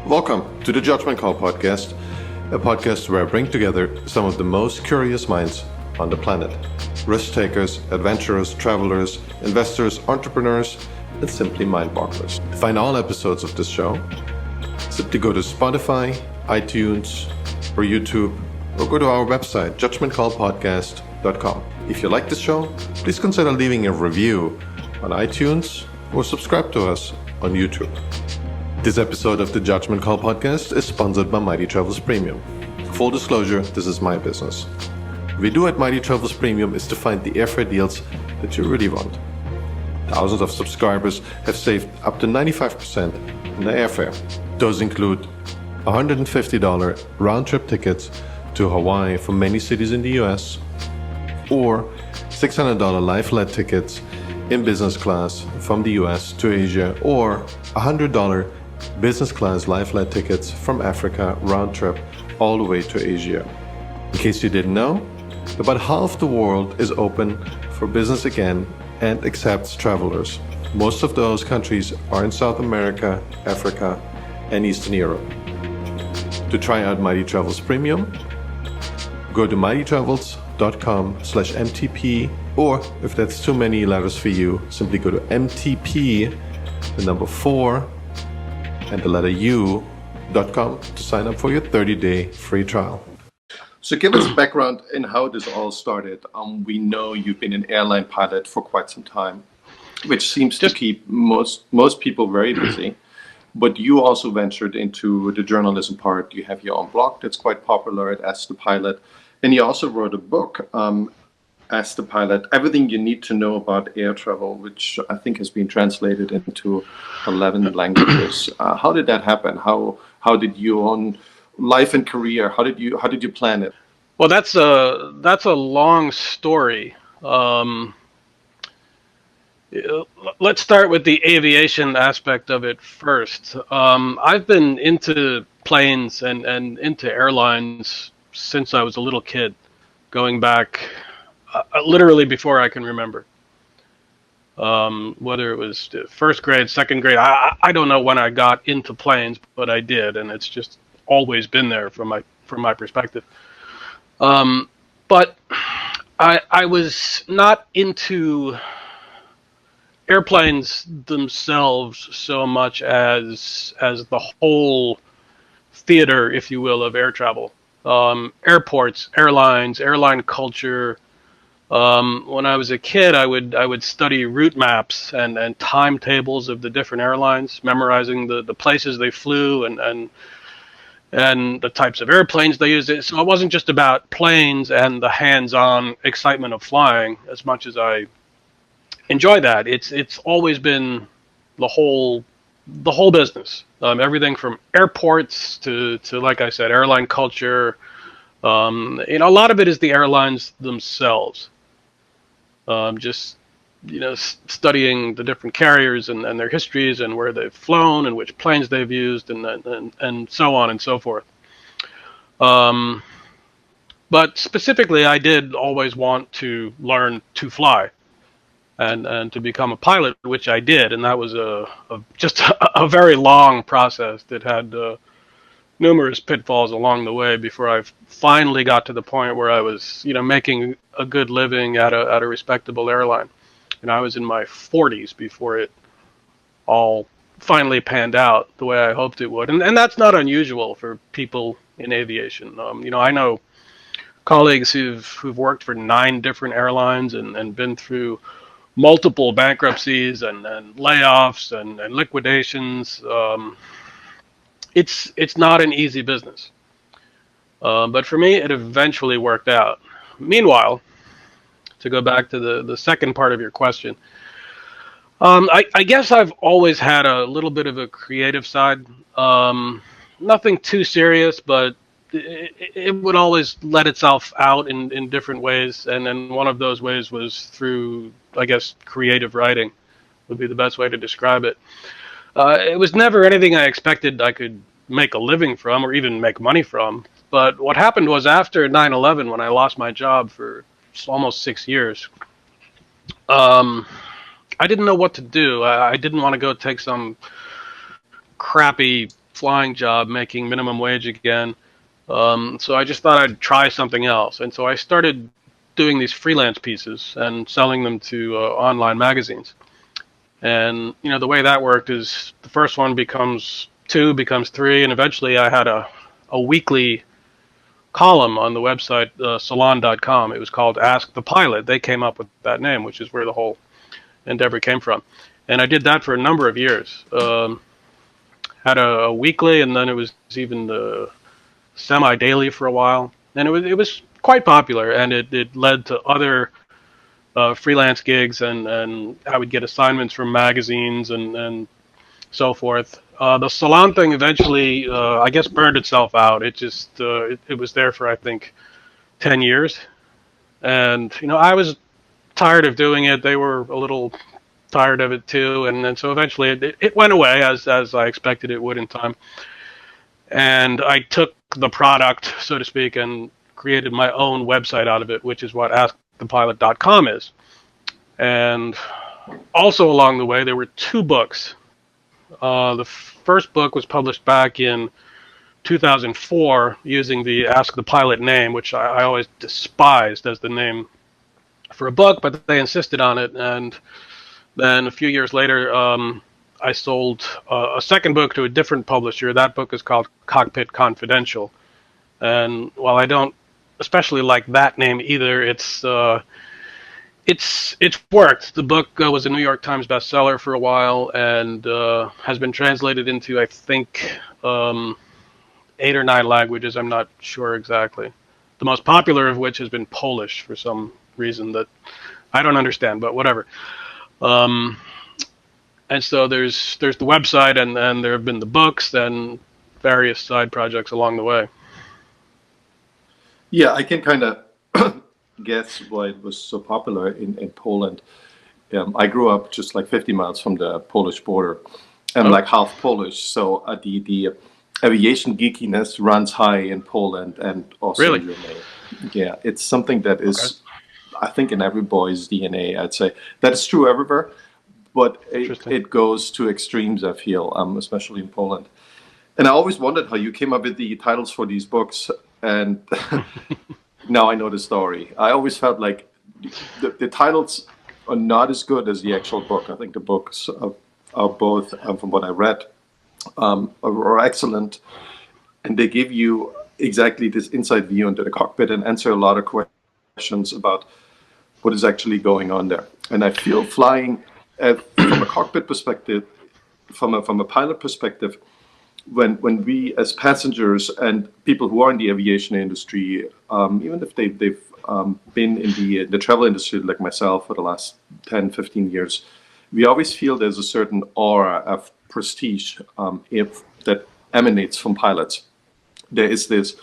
Welcome to the Judgment Call podcast, a podcast where I bring together some of the most curious minds on the planet. Risk takers, adventurers, travelers, investors, entrepreneurs, and simply mind-bogglers. To find all episodes of this show, simply go to Spotify, iTunes, or YouTube, or go to our website, judgmentcallpodcast.com. If you like this show, please consider leaving a review on iTunes or subscribe to us on YouTube. This episode of the Judgment Call podcast is sponsored by Mighty Travels Premium. Full disclosure, this is my business. What we do at Mighty Travels Premium is to find the airfare deals that you really want. Thousands of subscribers have saved up to 95% in their airfare. Those include $150 round-trip tickets to Hawaii from many cities in the US, or $600 lie-flat tickets in business class from the US to Asia, or $100 business class lie-flat tickets from Africa round-trip all the way to Asia. In case you didn't know, about half the world is open for business again and accepts travelers. Most of those countries are in South America, Africa, and Eastern Europe. To try out Mighty Travels Premium, go to mightytravels.com/MTP, or if that's too many letters for you, simply go to MTP, the number 4, and the letter U.com to sign up for your 30-day free trial. So give us background in how this all started. We know you've been an airline pilot for quite some time, which seems to keep most people very busy. But you also ventured into the journalism part. You have your own blog that's quite popular at Ask the Pilot. And you also wrote a book, Ask the Pilot, Everything You Need to Know About Air Travel, which I think has been translated into 11 languages. How did that happen? How did your own life and career, how did you plan it? Well, that's a long story. Let's start with the aviation aspect of it first. I've been into planes and into airlines since I was a little kid, going back literally before I can remember. Whether it was first grade, second grade, I don't know when I got into planes, but I did, and it's just always been there from my perspective. But I was not into airplanes themselves so much as the whole theater, if you will, of air travel. Airports, airlines, airline culture. When I was a kid, I would study route maps and timetables of the different airlines, memorizing the places they flew and the types of airplanes they used. So it wasn't just about planes and the hands-on excitement of flying as much as I enjoy that. It's always been the whole business. Everything from airports to like I said, airline culture. A lot of it is the airlines themselves. Studying the different carriers and their histories and where they've flown and which planes they've used and so on and so forth. But specifically, I did always want to learn to fly and to become a pilot, which I did, and that was just a very long process that had numerous pitfalls along the way before I finally got to the point where I was, making a good living at a respectable airline. And I was in my 40s before it all finally panned out the way I hoped it would. And that's not unusual for people in aviation. I know colleagues who've worked for 9 different airlines and been through multiple bankruptcies and layoffs and liquidations. It's not an easy business. But for me, it eventually worked out. Meanwhile, to go back to the second part of your question, I guess I've always had a little bit of a creative side. Nothing too serious, but it would always let itself out in different ways. And then one of those ways was through, I guess, creative writing would be the best way to describe it. It was never anything I expected I could make a living from or even make money from. But what happened was after 9/11, when I lost my job for almost 6 years, I didn't know what to do. I didn't want to go take some crappy flying job, making minimum wage again. So I just thought I'd try something else, and so I started doing these freelance pieces and selling them to online magazines. And the way that worked is the first one becomes two, becomes three, and eventually I had a weekly column on the website salon.com. It was called Ask the Pilot. They came up with that name, which is where the whole endeavor came from. And I did that for a number of years. Had a weekly, and then it was even semi-daily for a while. And it was quite popular, and it led to other freelance gigs, and I would get assignments from magazines and so forth. The salon thing eventually, I guess, burned itself out. It just it was there for, I think, 10 years, and I was tired of doing it. They were a little tired of it too, and then so eventually it went away as I expected it would in time. And I took the product, so to speak, and created my own website out of it, which is what AskThePilot.com is. And also along the way, there were two books. The first book was published back in 2004 using the Ask the Pilot name, which I always despised as the name for a book, but they insisted on it. And then a few years later, I sold a second book to a different publisher. That book is called Cockpit Confidential. And while I don't especially like that name either, it's worked. The book was a New York Times bestseller for a while, and has been translated into, I think, 8 or 9 languages. I'm not sure exactly. The most popular of which has been Polish for some reason that I don't understand, but whatever. And so there's the website, and there have been the books and various side projects along the way. Yeah, I can kind of guess why it was so popular in Poland. I grew up just like 50 miles from the Polish border. I'm like half Polish, so the aviation geekiness runs high in Poland and also Really? in Germany. Yeah, it's something that is, I think, in every boy's DNA, I'd say. That is true everywhere, but it goes to extremes, I feel, especially in Poland. And I always wondered how you came up with the titles for these books, and now I know the story. I always felt like the titles are not as good as the actual book. I think the books are both, from what I read, are excellent, and they give you exactly this inside view into the cockpit and answer a lot of questions about what is actually going on there. And I feel flying from a cockpit perspective, from a pilot perspective, when we as passengers and people who are in the aviation industry, even if they've been in the travel industry like myself for the last 10, 15 years, we always feel there's a certain aura of prestige that emanates from pilots. There is this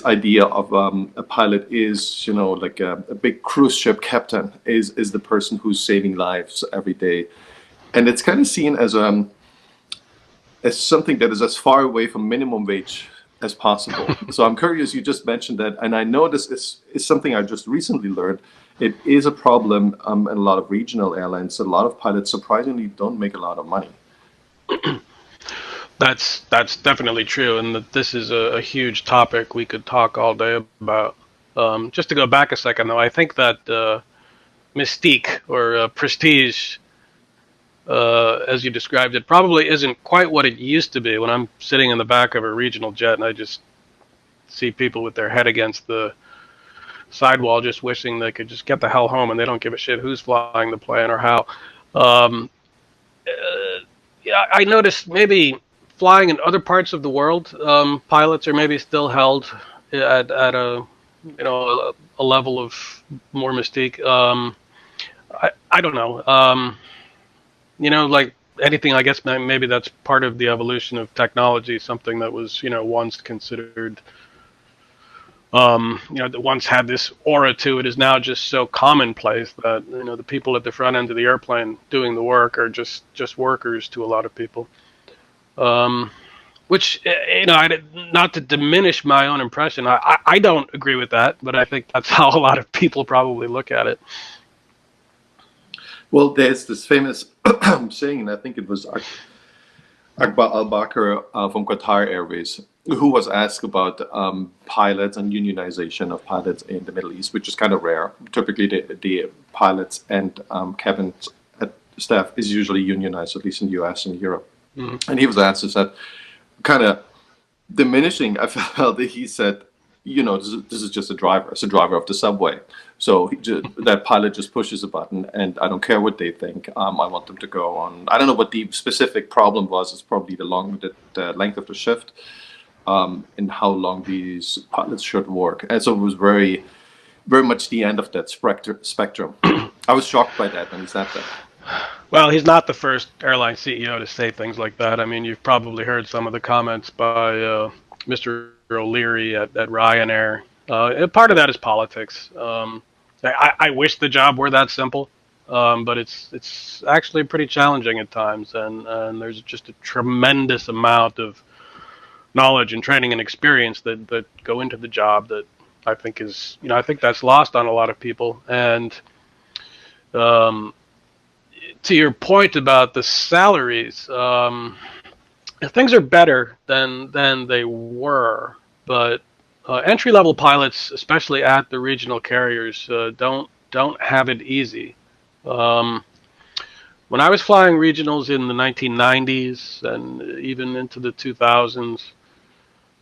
idea of a pilot is, like a big cruise ship captain is the person who's saving lives every day. And it's kind of seen as something that is as far away from minimum wage as possible. So I'm curious, you just mentioned that, and I know this is something I just recently learned. It is a problem in a lot of regional airlines. A lot of pilots surprisingly don't make a lot of money. That's definitely true, and this is a huge topic we could talk all day about. Just to go back a second, though, I think that mystique or prestige, as you described it, probably isn't quite what it used to be. When I'm sitting in the back of a regional jet and I just see people with their head against the sidewall just wishing they could just get the hell home, and they don't give a shit who's flying the plane or how. Yeah, I noticed maybe flying in other parts of the world, pilots are maybe still held at a a level of more mystique. I don't know. Like anything, I guess maybe that's part of the evolution of technology. Something that was once considered that once had this aura to it is now just so commonplace that the people at the front end of the airplane doing the work are just workers to a lot of people. Which not to diminish my own impression, I don't agree with that, but I think that's how a lot of people probably look at it. Well, there's this famous saying, and I think it was Akbar Al-Bakr from Qatar Airways, who was asked about pilots and unionization of pilots in the Middle East, which is kind of rare. Typically, the pilots and cabin staff is usually unionized, at least in the US and Europe. Mhm. And he was asked, is that kind of diminishing? I felt that he said, this is just a driver. It's a driver of the subway. So that pilot just pushes a button, and I don't care what they think. I want them to go on. I don't know what the specific problem was. It's probably the length of the shift, and how long these pilots should work. And so it was very, very much the end of that spectrum. I was shocked by that when he said that. Well, he's not the first airline CEO to say things like that. I mean, you've probably heard some of the comments by Mr. O'Leary at Ryanair. Part of that is politics. I wish the job were that simple, but it's actually pretty challenging at times, and there's just a tremendous amount of knowledge and training and experience that go into the job that I think is, I think that's lost on a lot of people. And um, to your point about the salaries, things are better than they were, but entry level pilots, especially at the regional carriers, don't have it easy. Um, when I was flying regionals in the 1990s and even into the 2000s,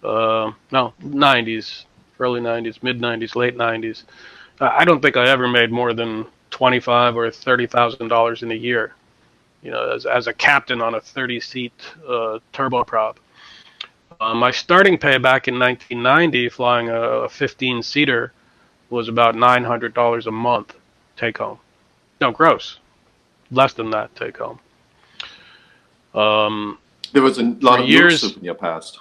no, 90s, early 90s, mid 90s, late 90s, I don't think I ever made more than $25,000 or $30,000 in a year. As a captain on a 30-seat turboprop. My starting pay back in 1990, flying a 15-seater, was about $900 a month take home. No, gross. Less than that take home. There was a lot of years soup in your past.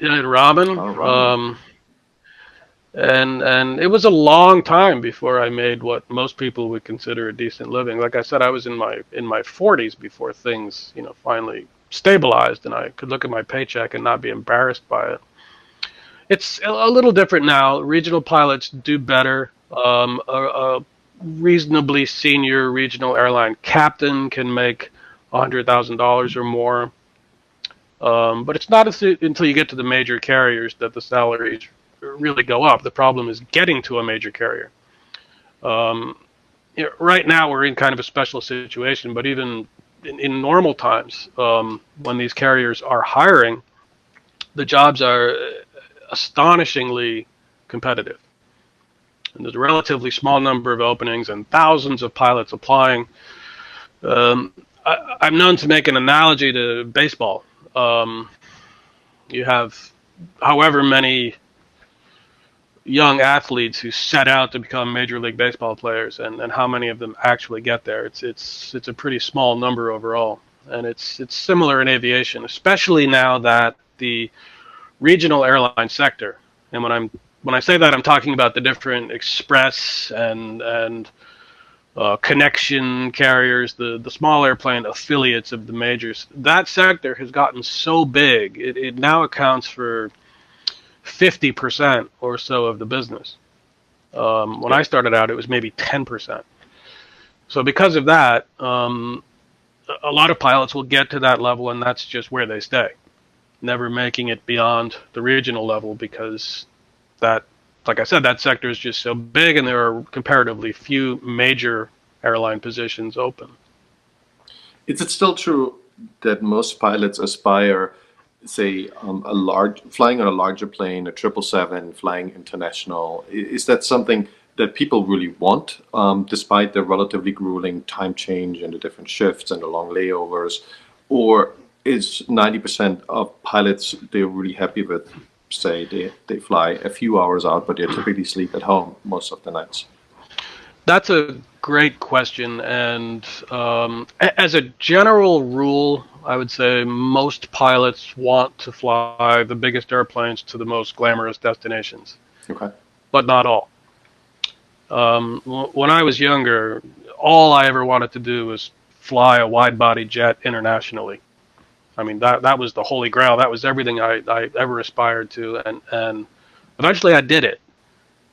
Ramen. And it was a long time before I made what most people would consider a decent living. Like I said, I was in my 40s before things, finally stabilized, and I could look at my paycheck and not be embarrassed by it. It's a little different now. Regional pilots do better. A reasonably senior regional airline captain can make $100,000 or more. But it's not until you get to the major carriers that the salaries really go up. The problem is getting to a major carrier. Right now we're in kind of a special situation, but even in normal times, when these carriers are hiring, the jobs are astonishingly competitive. And there's a relatively small number of openings and thousands of pilots applying. I'm known to make an analogy to baseball. You have however many young athletes who set out to become Major League Baseball players, and how many of them actually get there. It's a pretty small number overall, and it's similar in aviation, especially now that the regional airline sector, and when I say that, I'm talking about the different express and connection carriers, the small airplane affiliates of the majors. That sector has gotten so big, it now accounts for 50% or so of the business. When I started out, it was maybe 10%. So because of that, a lot of pilots will get to that level, and that's just where they stay, never making it beyond the regional level, because that, like I said, that sector is just so big, and there are comparatively few major airline positions open. Is it still true that most pilots aspire, say, flying on a larger plane, a 777, flying international? Is that something that people really want, despite the relatively grueling time change and the different shifts and the long layovers? Or is 90% of pilots, they're really happy with, say, they fly a few hours out, but they typically sleep at home most of the nights? That's a great question, and as a general rule, I would say most pilots want to fly the biggest airplanes to the most glamorous destinations. Okay. But not all. When I was younger, all I ever wanted to do was fly a wide-body jet internationally. I mean, that was the holy grail. That was everything I ever aspired to, and eventually I did it.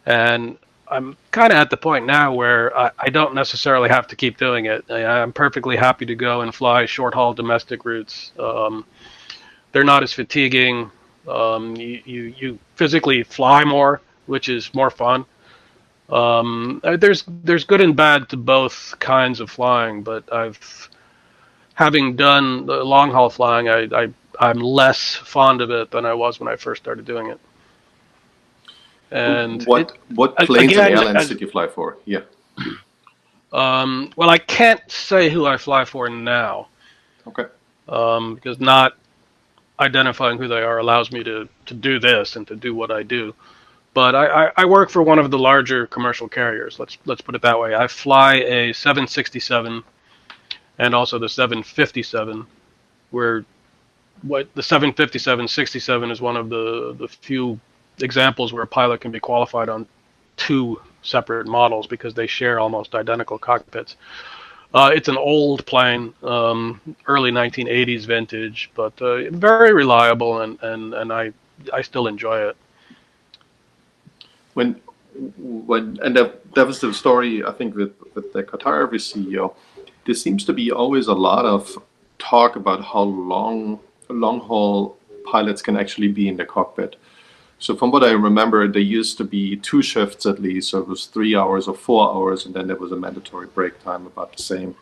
And I'm kind of at the point now where I don't necessarily have to keep doing it. I'm perfectly happy to go and fly short haul domestic routes. They're not as fatiguing. You physically fly more, which is more fun. There's good and bad to both kinds of flying, but having done the long haul flying, I'm less fond of it than I was when I first started doing it. And what planes and again, airlines did you fly for? Yeah. well, I can't say who I fly for now, Okay. because not identifying who they are allows me to do this and to do what I do. But I work for one of the larger commercial carriers. Let's put it that way. I fly a 767 and also the 757, where what the 757-67 is one of the few examples where a pilot can be qualified on two separate models because they share almost identical cockpits. It's an old plane, early 1980s vintage, but very reliable, and I still enjoy it. When and that was the story I think with the Qatar Airways CEO. There seems to be always a lot of talk about how long haul pilots can actually be in the cockpit. So from what I remember, there used to be two shifts at least. So it was 3 hours or 4 hours, and then there was a mandatory break time about the same.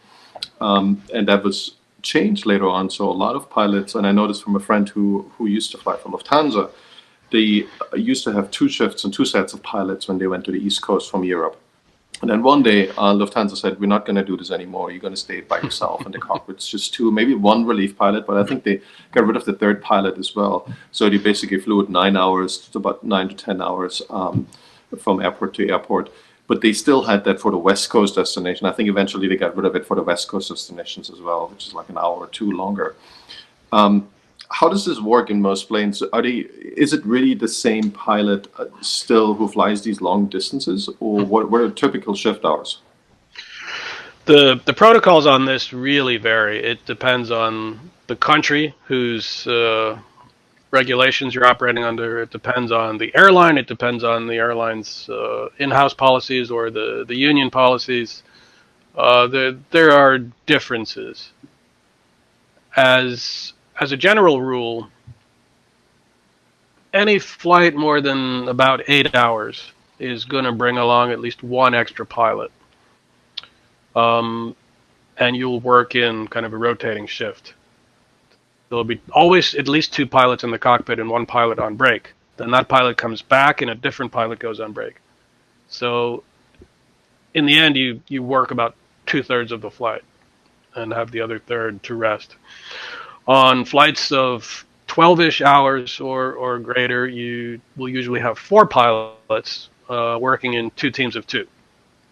And that was changed later on. So a lot of pilots, and I noticed from a friend who used to fly for Lufthansa, they used to have two shifts and two sets of pilots when they went to the East Coast from Europe. And then one day, Lufthansa said, "We're not going to do this anymore. You're going to stay by yourself in the cockpit. It's just two, maybe one relief pilot, but I think they got rid of the third pilot as well. So they basically flew at 9 hours, to about 9 to 10 hours from airport to airport. But they still had that for the West Coast destination. I think eventually they got rid of it for the West Coast destinations as well, which is like an hour or two longer. How does this work in most planes? Is it really the same pilot still who flies these long distances, or what are typical shift hours? The protocols on this really vary. It depends on the country whose regulations you're operating under. It depends on the airline. It depends on the airline's in-house policies or the union policies. There are differences. As a general rule, any flight more than about 8 hours is going to bring along at least one extra pilot. And you'll work in kind of a rotating shift. There'll be always at least two pilots in the cockpit and one pilot on break. Then that pilot comes back and a different pilot goes on break. So in the end, you work about 2/3 of the flight and have the other third to rest. On flights of 12-ish hours or greater, you will usually have four pilots working in two teams of two.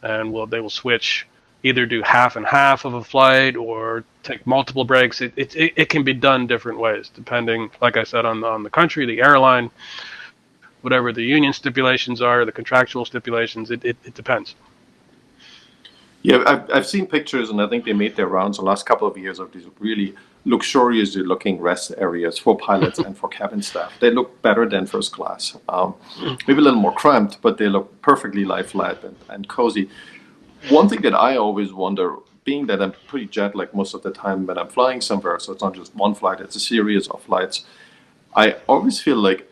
And they will switch, either do half and half of a flight or take multiple breaks. It can be done different ways, depending, like I said, on the country, the airline, whatever the union stipulations are, the contractual stipulations. It depends. Yeah, I've seen pictures, and I think they made their rounds the last couple of years of these really luxuriously looking rest areas for pilots and for cabin staff. They look better than first class. Maybe a little more cramped, but they look perfectly lie-flat and cozy. One thing that I always wonder, being that I'm pretty jet lagged most of the time when I'm flying somewhere, so it's not just one flight, it's a series of flights, I always feel like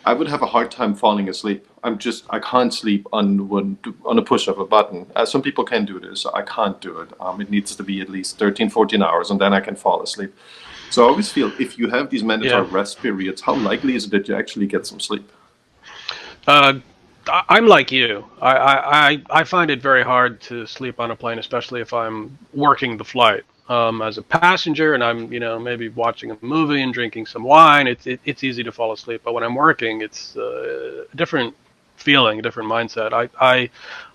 I would have a hard time falling asleep. I can't sleep on a push of a button. Some people can do this. I can't do it. It needs to be at least 13, 14 hours, and then I can fall asleep. So I always feel if you have these mandatory rest periods, how likely is it that you actually get some sleep? I'm like you. I find it very hard to sleep on a plane, especially if I'm working the flight. As a passenger and I'm, maybe watching a movie and drinking some wine, it's easy to fall asleep. But when I'm working, it's a different feeling, a different mindset.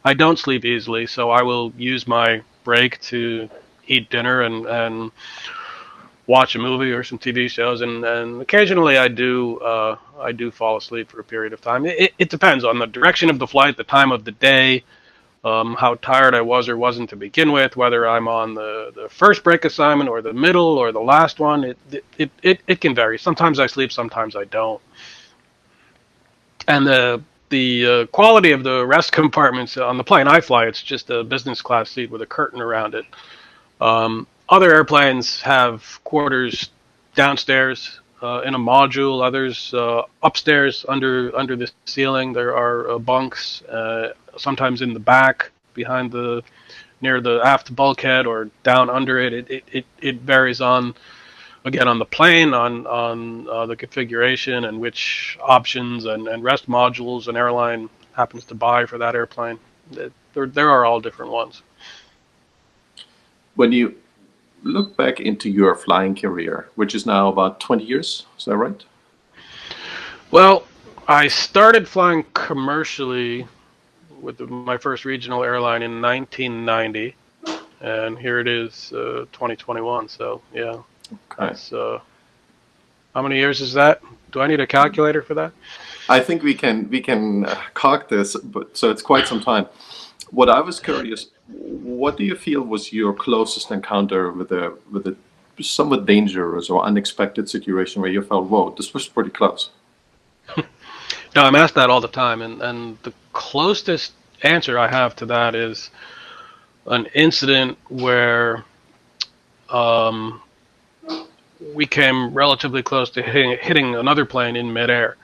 I don't sleep easily, so I will use my break to eat dinner and watch a movie or some TV shows, and occasionally I do fall asleep for a period of time. It depends on the direction of the flight, the time of the day. How tired I was or wasn't to begin with, whether I'm on the first break assignment or the middle or the last one, it can vary. Sometimes I sleep, sometimes I don't. And the quality of the rest compartments on the plane I fly, it's just a business class seat with a curtain around it. Other airplanes have quarters downstairs in a module. Others upstairs under the ceiling. There are bunks, sometimes in the back behind the near the aft bulkhead or down under it. It varies on again on the plane, on the configuration and which options and rest modules an airline happens to buy for that airplane. There are all different ones. When you look back into your flying career, which is now about 20 years, is that right? Well, I started flying commercially with my first regional airline in 1990, and here it is, 2021. So yeah, Okay. that's how many years is that? Do I need a calculator for that? I think we can calc this, but so it's quite some time. What I was curious, what do you feel was your closest encounter with a somewhat dangerous or unexpected situation where you felt, whoa, this was pretty close? No, I'm asked that all the time, and the closest answer I have to that is an incident where we came relatively close to hitting another plane in midair.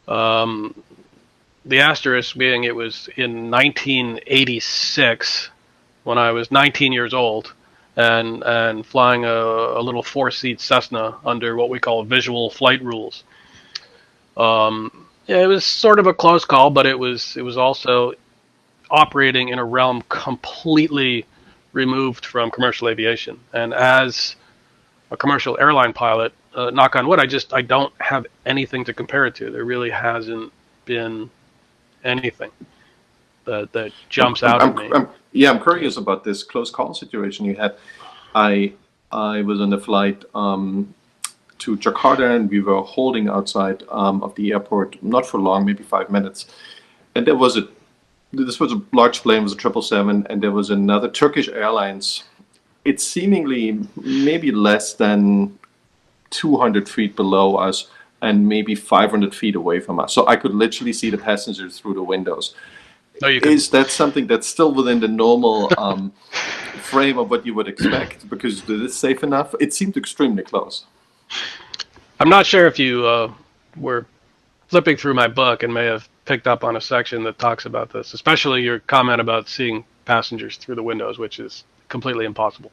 The asterisk being it was in 1986 when I was 19 years old and flying a little 4-seat Cessna under what we call visual flight rules. Yeah, it was sort of a close call, but it was also operating in a realm completely removed from commercial aviation. And as a commercial airline pilot, knock on wood, I don't have anything to compare it to. There really hasn't been anything that jumps out at me. I'm curious about this close call situation you had. I was on a flight to Jakarta, and we were holding outside of the airport, not for long, maybe 5 minutes. And this was a large plane, it was a 777, and there was another Turkish Airlines. It's seemingly maybe less than 200 feet below us and maybe 500 feet away from us. So I could literally see the passengers through the windows. No, is that something that's still within the normal frame of what you would expect? Because it is safe enough? It seemed extremely close. I'm not sure if you were flipping through my book and may have picked up on a section that talks about this, especially your comment about seeing passengers through the windows, which is completely impossible.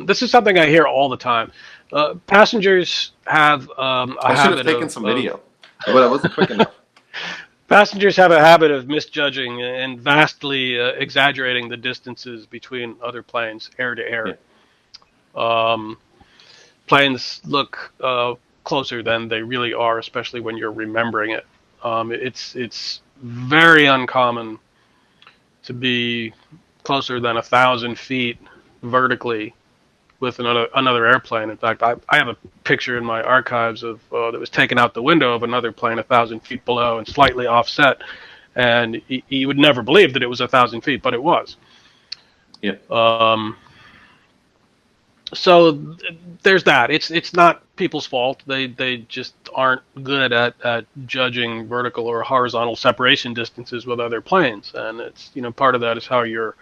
This is something I hear all the time. Passengers have I should have taken some video, but I wasn't quick enough. Passengers have a habit of misjudging and vastly exaggerating the distances between other planes, air to air. Yeah. Planes look closer than they really are, especially when you're remembering it. It's very uncommon to be closer than 1,000 feet vertically with another airplane. In fact, I have a picture in my archives of that was taken out the window of another plane 1,000 feet below and slightly offset, and you would never believe that it was 1,000 feet, but it was. Yeah. So there's that. It's not people's fault. They just aren't good at judging vertical or horizontal separation distances with other planes, and it's part of that is how you're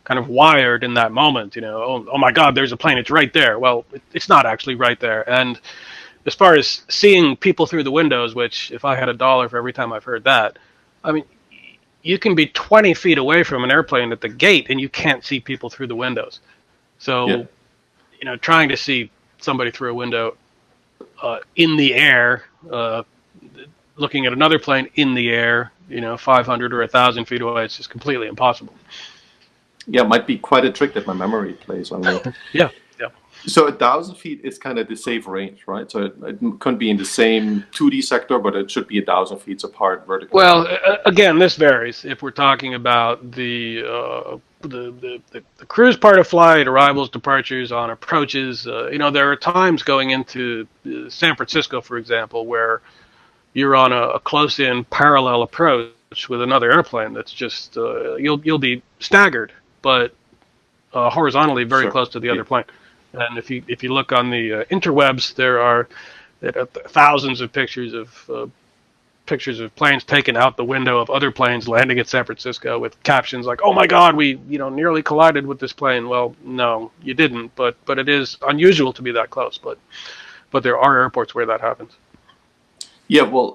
kind of wired in that moment. Oh my God, there's a plane. It's right there. Well, it's not actually right there. And as far as seeing people through the windows, which if I had $1 for every time I've heard that, I mean, you can be 20 feet away from an airplane at the gate and you can't see people through the windows. So, trying to see somebody through a window in the air, looking at another plane in the air, 500 or 1,000 feet away, it's just completely impossible. Yeah, it might be quite a trick that my memory plays on me. Yeah. So 1,000 feet is kind of the safe range, right? So it couldn't be in the same 2D sector, but it should be 1,000 feet apart vertically. Well, again, this varies. If we're talking about the cruise part of flight, arrivals, departures, on approaches, there are times going into San Francisco, for example, where you're on a close-in parallel approach with another airplane that's just you'll be staggered, but horizontally very close to the other plane. And if you look on the interwebs, there are thousands of pictures of pictures of planes taken out the window of other planes landing at San Francisco with captions like, "Oh my God, we nearly collided with this plane." Well, no, you didn't, but it is unusual to be that close. But there are airports where that happens. Yeah, well,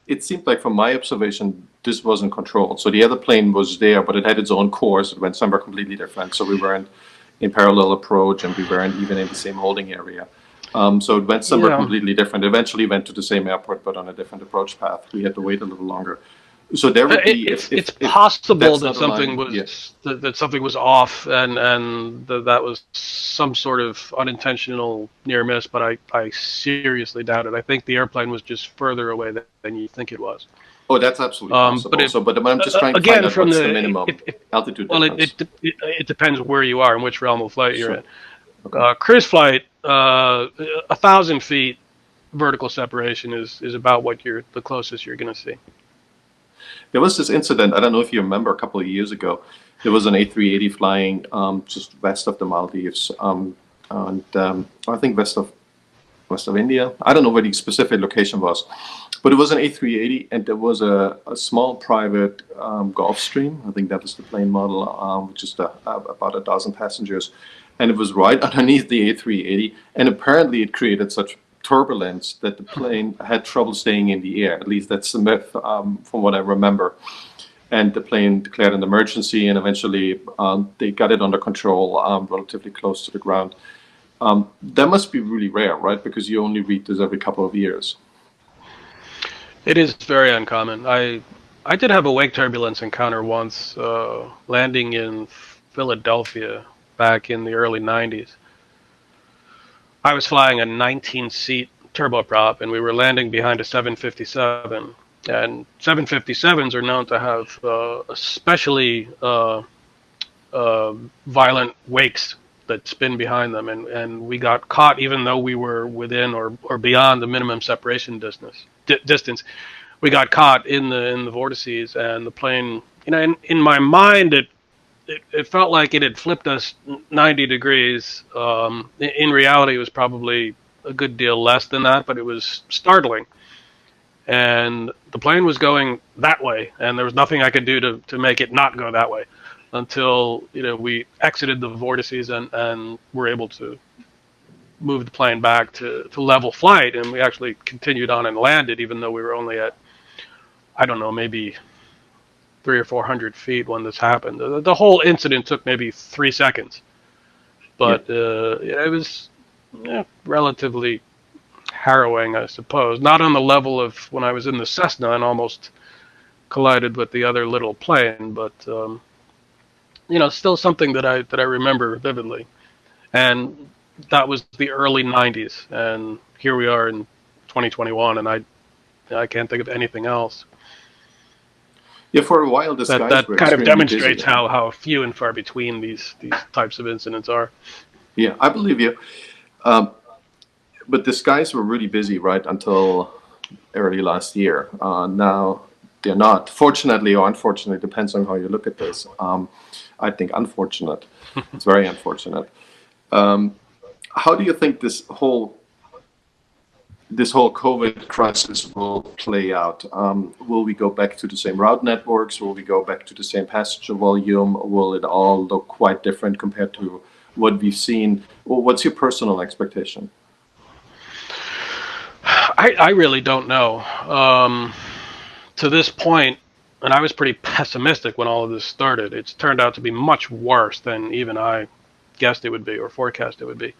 it seemed like from my observation, this wasn't controlled. So the other plane was there, but it had its own course. It went somewhere completely different. So we weren't in parallel approach, and we weren't even in the same holding area. So it went somewhere Yeah. completely different. Eventually went to the same airport, but on a different approach path. We had to wait a little longer. So there would be, It's if possible that's that not something aligned, was yeah. that something was off and that was some sort of unintentional near miss, but I seriously doubt it. I think the airplane was just further away than you think it was. Oh, that's absolutely But possible. it, So, but I'm just trying to find again, out from what's the the minimum if altitude well, difference. it depends where you are and which realm of flight you're Sure. in. Okay. Cruise flight, 1,000 feet vertical separation is about what you're the closest you're going to see. There was this incident, I don't know if you remember, a couple of years ago. There was an A380 flying just west of the Maldives, and I think west of India. I don't know where the specific location was, but it was an A380, and there was a small private Gulfstream. I think that was the plane model, which is about a dozen passengers, and it was right underneath the A380, and apparently it created such turbulence that the plane had trouble staying in the air. At least that's the myth, from what I remember. And the plane declared an emergency, and eventually they got it under control, relatively close to the ground. That must be really rare, right? Because you only read this every couple of years. It is very uncommon. I did have a wake turbulence encounter once, landing in Philadelphia back in the early 90s. I was flying a 19-seat turboprop, and we were landing behind a 757. And 757s are known to have especially violent wakes that spin behind them, and we got caught even though we were within or beyond the minimum separation distance. We got caught in the vortices, and the plane, in my mind, it felt like it had flipped us 90 degrees. In reality, it was probably a good deal less than that, but it was startling. And the plane was going that way, and there was nothing I could do to make it not go that way until we exited the vortices and were able to move the plane back to level flight, and we actually continued on and landed, even though we were only at, I don't know, maybe 300 or 400 feet when this happened. The whole incident took maybe 3 seconds, but it was relatively harrowing, I suppose. Not on the level of when I was in the Cessna and almost collided with the other little plane, but still something that I remember vividly. And that was the early 90s, and here we are in 2021, and I can't think of anything else. Yeah, for a while the skies That were kind of extremely busy. demonstrates how few and far between these types of incidents are. Yeah, I believe you. But the skies were really busy right until early last year. Now they're not. Fortunately or unfortunately, depends on how you look at this. I think unfortunate. It's very unfortunate. How do you think this whole COVID crisis will play out? Will we go back to the same route networks? Will we go back to the same passenger volume? Will it all look quite different compared to what we've seen? Well, what's your personal expectation? I really don't know. To this point, and I was pretty pessimistic when all of this started, it's turned out to be much worse than even I guessed it would be or forecast it would be.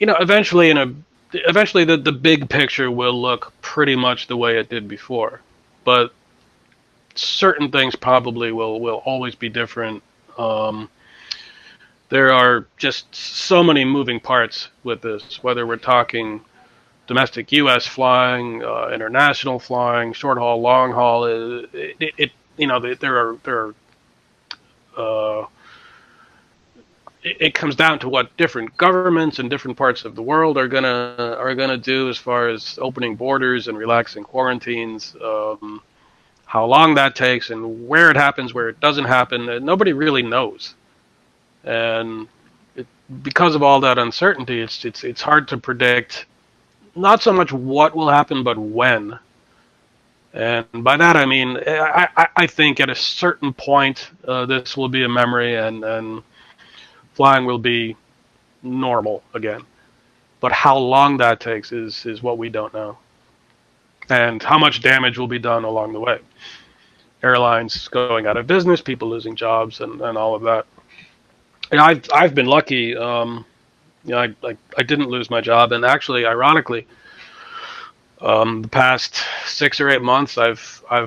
Eventually the big picture will look pretty much the way it did before, but certain things probably will always be different. There are just so many moving parts with this, whether we're talking domestic U.S. flying, international flying, short haul, long haul. It comes down to what different governments in different parts of the world are gonna do as far as opening borders and relaxing quarantines. How long that takes and where it happens, where it doesn't happen, nobody really knows. And because of all that uncertainty, it's hard to predict not so much what will happen, but when. And by that I mean I think at a certain point this will be a memory, and flying will be normal again. But how long that takes is what we don't know, and how much damage will be done along the way. Airlines going out of business, people losing jobs, and all of that. And I've been lucky. I didn't lose my job, and actually, ironically, the past 6 or 8 months, I've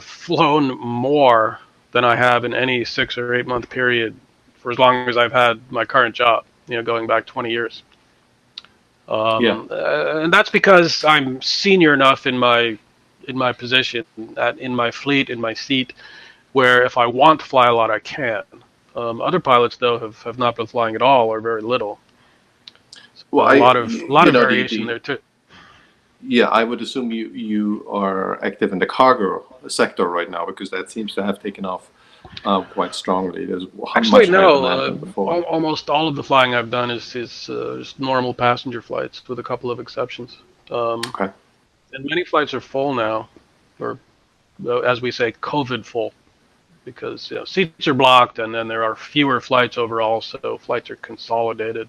flown more than I have in any 6 or 8 month period for as long as I've had my current job. Going back 20 years. Yeah. And that's because I'm senior enough in my position, in my fleet, in my seat, where if I want to fly a lot, I can. Other pilots, though, have not been flying at all or very little. Well, A lot of variation the there too. yeah, I would assume you are active in the cargo sector right now because that seems to have taken off quite strongly. There's Actually, much higher no. demand than before. Almost all of the flying I've done is just normal passenger flights, with a couple of exceptions. Um, Okay. and many flights are full now, or as we say, COVID full, because seats are blocked, and then there are fewer flights overall, so flights are consolidated.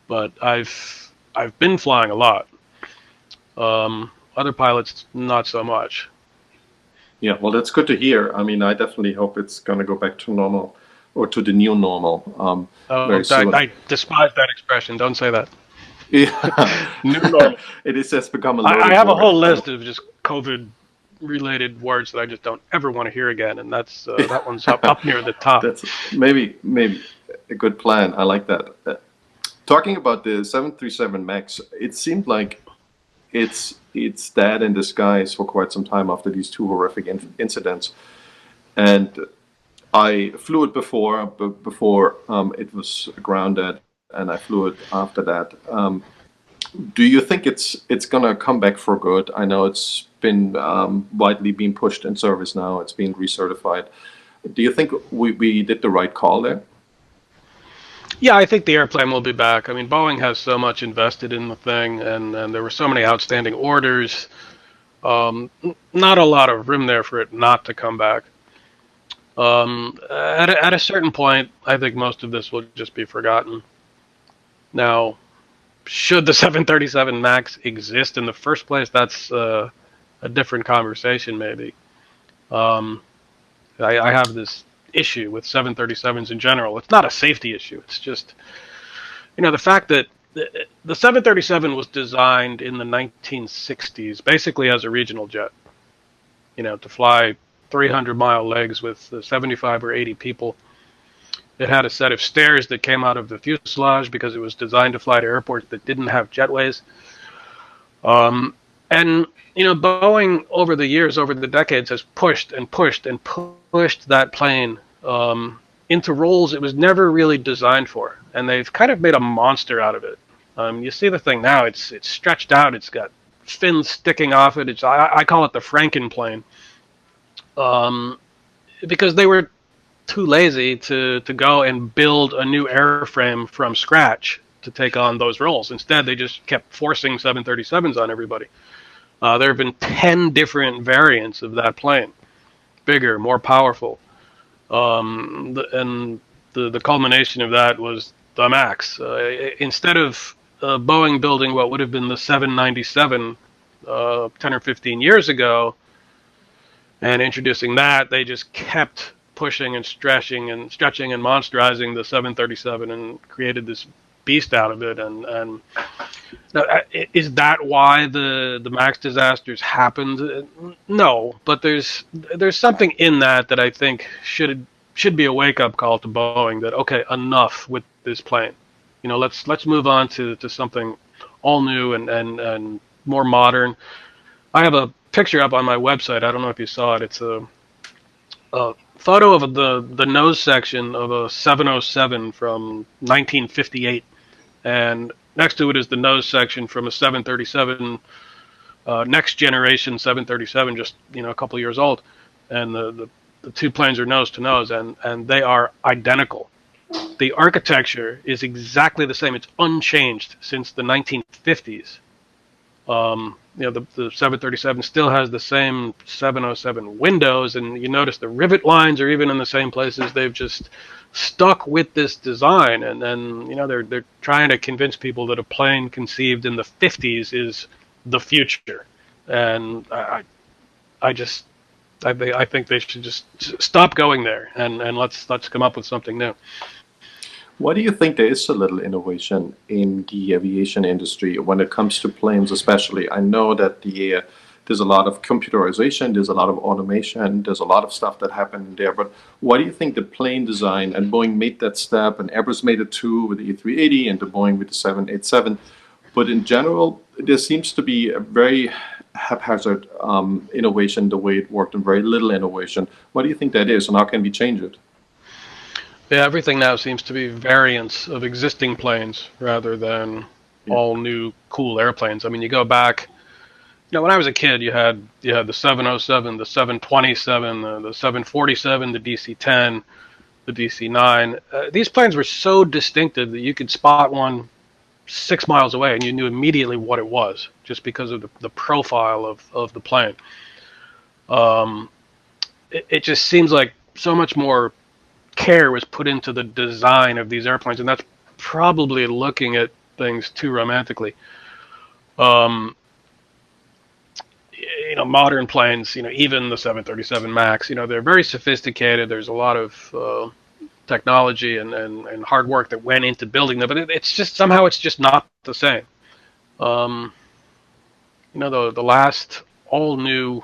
But I've been flying a lot. Other pilots, not so much. Yeah, well, that's good to hear. I mean, I definitely hope it's going to go back to normal or to the new normal very Oh, soon. I despise that expression. Don't say that. Yeah, New normal. it is has become a I loaded have a word. whole list of just COVID related words that I just don't ever want to hear again, and that one's up near the top. That's maybe a good plan. I like that. Talking about the 737 MAX, it seemed like it's dead in the skies for quite some time after these two horrific incidents. And I flew it before it was grounded, and I flew it after that. Do you think it's gonna come back for good? I know it's been widely being pushed in service now. It's being recertified. Do you think we did the right call there? Yeah, I think the airplane will be back. I mean, Boeing has so much invested in the thing, and there were so many outstanding orders. Not a lot of room there for it not to come back. At a certain point, I think most of this will just be forgotten. Now, should the 737 MAX exist in the first place? That's a different conversation, maybe. Um, I have this issue with 737s in general. It's not a safety issue. It's just, the fact that the 737 was designed in the 1960s basically as a regional jet, to fly 300-mile legs with 75 or 80 people. It had a set of stairs that came out of the fuselage because it was designed to fly to airports that didn't have jetways. And Boeing over the years, over the decades, has pushed and pushed and pushed that plane into roles it was never really designed for, and they've kind of made a monster out of it. You see the thing now; it's stretched out. It's got fins sticking off it. I call it the Frankenplane, because they were too lazy to go and build a new airframe from scratch to take on those roles. Instead, they just kept forcing 737s on everybody. There have been 10 different variants of that plane, bigger, more powerful. And the culmination of that was the MAX. Instead of Boeing building what would have been the 797 10 or 15 years ago and introducing that, they just kept pushing and stretching and monsterizing the 737 and created this beast out of it. And is that why the MAX disasters happened? No, but there's something in that I think should be a wake up call to Boeing that, okay, enough with this plane. Let's move on to something all new and more modern. I have a picture up on my website. I don't know if you saw it. It's a photo of the nose section of a 707 from 1958, and next to it is the nose section from a 737, next generation 737, just a couple years old, and the two planes are nose to nose, and they are identical. The architecture is exactly the same. It's unchanged since the 1950s. The 737 still has the same 707 windows, and you notice the rivet lines are even in the same places. They've just stuck with this design, and then they're trying to convince people that a plane conceived in the 50s is the future, and I think they should just stop going there, and let's come up with something new. Why do you think there is so little innovation in the aviation industry when it comes to planes, especially? I know that there's a lot of computerization, there's a lot of automation, there's a lot of stuff that happened there. But why do you think the plane design, and Boeing made that step, and Airbus made it too with the A380 and the Boeing with the 787, but in general, there seems to be a very haphazard innovation the way it worked, and very little innovation. Why do you think that is, and how can we change it? Yeah, everything now seems to be variants of existing planes rather than all new cool airplanes. I mean, you go back, when I was a kid, you had the 707, the 727, the 747, the DC-10, the DC-9. These planes were so distinctive that you could spot one 6 miles away and you knew immediately what it was, just because of the profile of the plane. It just seems like so much more care was put into the design of these airplanes, and that's probably looking at things too romantically. Modern planes, even the 737 MAX, they're very sophisticated. There's a lot of technology and hard work that went into building them, but it's just somehow it's just not the same. The last all new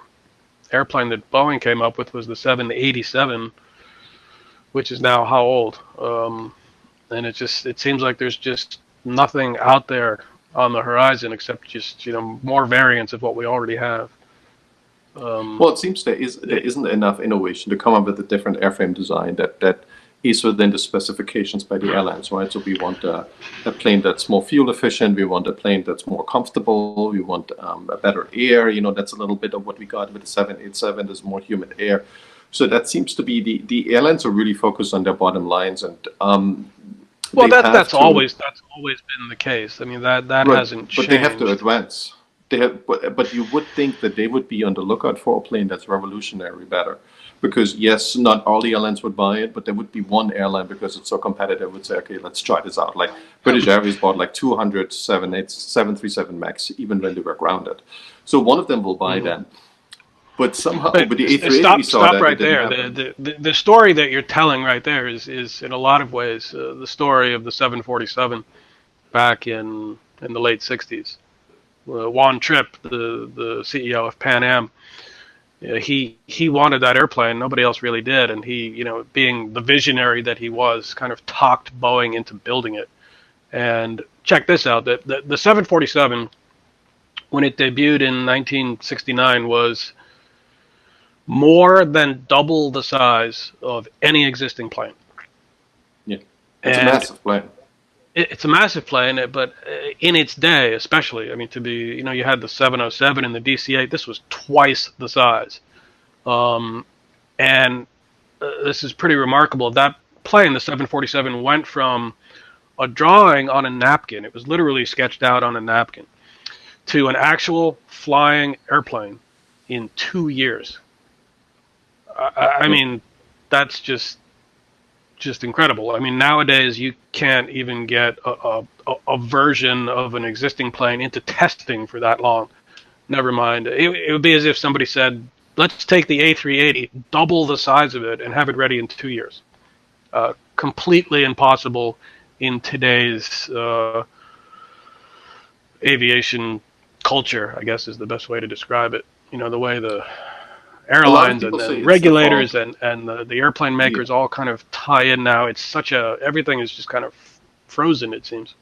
airplane that Boeing came up with was the 787, which is now how old? And it seems like there's just nothing out there on the horizon except just more variants of what we already have. Well, it seems there isn't enough innovation to come up with a different airframe design that is within the specifications by the airlines, right? So we want a plane that's more fuel efficient. We want a plane that's more comfortable. We want a better air. That's a little bit of what we got with the 787. There's more humid air. So that seems to be the airlines are really focused on their bottom lines, and that's always been the case. I mean that right, hasn't changed. But they have to advance. But you would think that they would be on the lookout for a plane that's revolutionary better, because yes, not all the airlines would buy it, but there would be one airline, because it's so competitive, would say, okay, let's try this out. Like British Airways bought like 200 737 MAX even when they were grounded. So one of them will buy them. But somehow, with the A380, stop right there. The story that you're telling right there is in a lot of ways the story of the 747 back in the late 60s. Juan Trippe, the CEO of Pan Am, he wanted that airplane. Nobody else really did, and he, being the visionary that he was, kind of talked Boeing into building it. And check this out: the 747, when it debuted in 1969, was more than double the size of any existing plane. Yeah, it's a massive plane. It's a massive plane, but in its day, especially, I mean, to be, you had the 707 and the DC-8. This was twice the size, and this is pretty remarkable. That plane, the 747, went from a drawing on a napkin. It was literally sketched out on a napkin, to an actual flying airplane in 2 years. I mean, that's just incredible. I mean, nowadays you can't even get a version of an existing plane into testing for that long. Never mind. It would be as if somebody said, let's take the A380, double the size of it, and have it ready in 2 years. Completely impossible in today's aviation culture, I guess is the best way to describe it. The way the airlines and the regulators and the airplane makers all kind of tie in now. It's everything is just kind of frozen, it seems.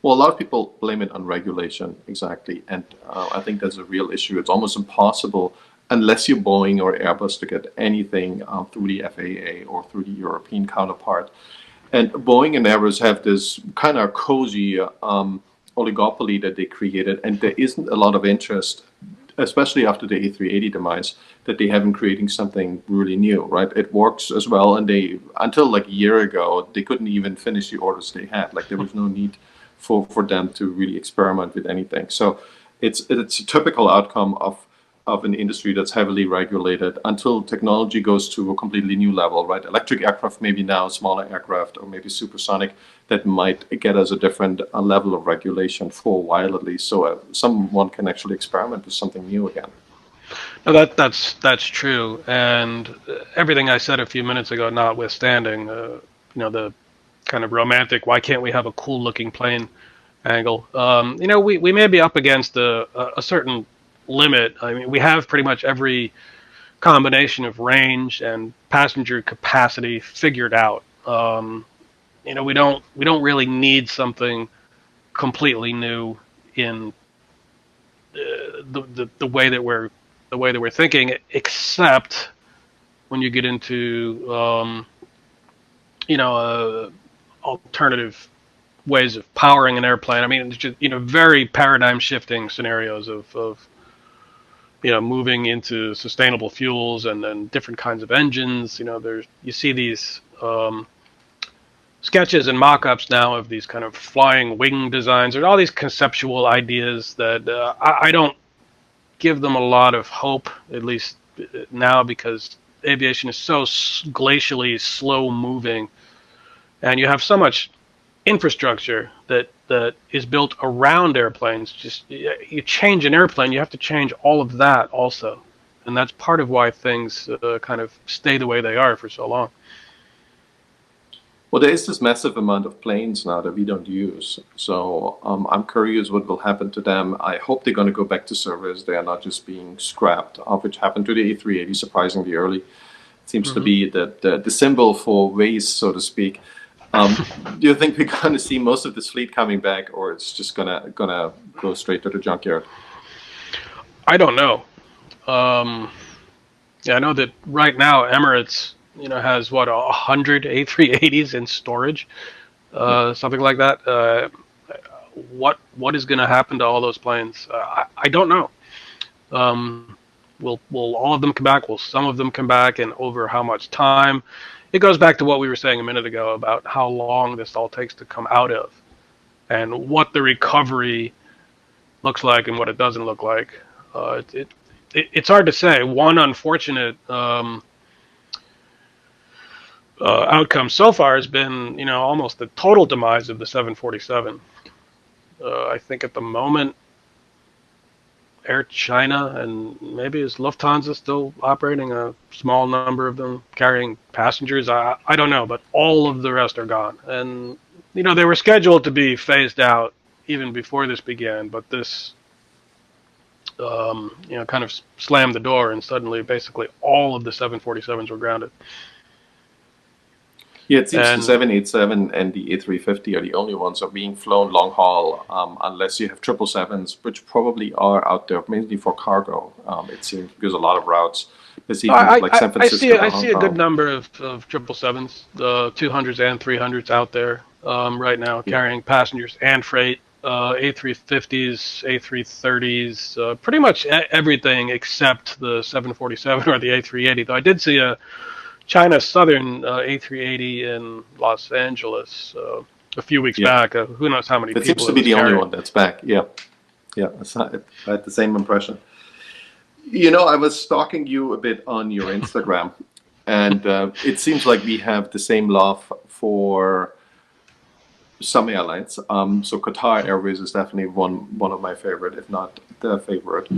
Well, a lot of people blame it on regulation, exactly. And I think that's a real issue. It's almost impossible, unless you're Boeing or Airbus, to get anything through the FAA or through the European counterpart. And Boeing and Airbus have this kind of cozy oligopoly that they created, and there isn't a lot of interest, especially after the A380 demise, that they have in creating something really new, right? It works as well, and until like a year ago, they couldn't even finish the orders they had. Like there was no need for them to really experiment with anything. So it's a typical outcome of an industry that's heavily regulated until technology goes to a completely new level, right? Electric aircraft, maybe now smaller aircraft, or maybe supersonic, that might get us a different level of regulation for a while at least, so someone can actually experiment with something new again. No, that's true, and everything I said a few minutes ago, notwithstanding, the kind of romantic, why can't we have a cool looking plane angle? We may be up against a certain limit. I mean, we have pretty much every combination of range and passenger capacity figured out. We don't really need something completely new in the way that we're thinking, except when you get into alternative ways of powering an airplane. I mean, it's just very paradigm shifting scenarios of moving into sustainable fuels and then different kinds of engines. You see these sketches and mock-ups now of these kind of flying wing designs. There's all these conceptual ideas that I don't give them a lot of hope, at least now, because aviation is so glacially slow moving, and you have so much infrastructure that is built around airplanes. Just you change an airplane, you have to change all of that also, and that's part of why things kind of stay the way they are for so long. Well, there is this massive amount of planes now that we don't use. So I'm curious what will happen to them. I hope they're going to go back to service. They are not just being scrapped, which happened to the A380 surprisingly early. It seems to be the symbol for waste, so to speak. Do you think we're going to see most of this fleet coming back, or it's just gonna go straight to the junkyard? I don't know. Yeah, I know that right now Emirates has 100 A380s in storage, something like that. What is going to happen to all those planes? I don't know. Will all of them come back? Will some of them come back, and over how much time? It goes back to what we were saying a minute ago about how long this all takes to come out of, and what the recovery looks like and what it doesn't look like. It's hard to say. One unfortunate outcome so far has been, almost the total demise of the 747. I think at the moment, Air China and maybe is Lufthansa still operating, a small number of them carrying passengers. I don't know, but all of the rest are gone. And, they were scheduled to be phased out even before this began, but this, kind of slammed the door, and suddenly basically all of the 747s were grounded. Yeah, it seems the 787 and the A350 are the only ones that are being flown long haul, unless you have 777s, which probably are out there mainly for cargo. It seems because a lot of routes. Like San Francisco. I see a good number of 777s, the 200s and 300s out there right now, carrying passengers and freight. A350s, A330s, pretty much everything except the 747 or the A380. Though I did see a China Southern A380 in Los Angeles a few weeks back. Who knows how many people? It seems to be the only one that's back. Yeah. I had the same impression. I was stalking you a bit on your Instagram, and it seems like we have the same love for some airlines. So Qatar Airways is definitely one of my favorite, if not the favorite.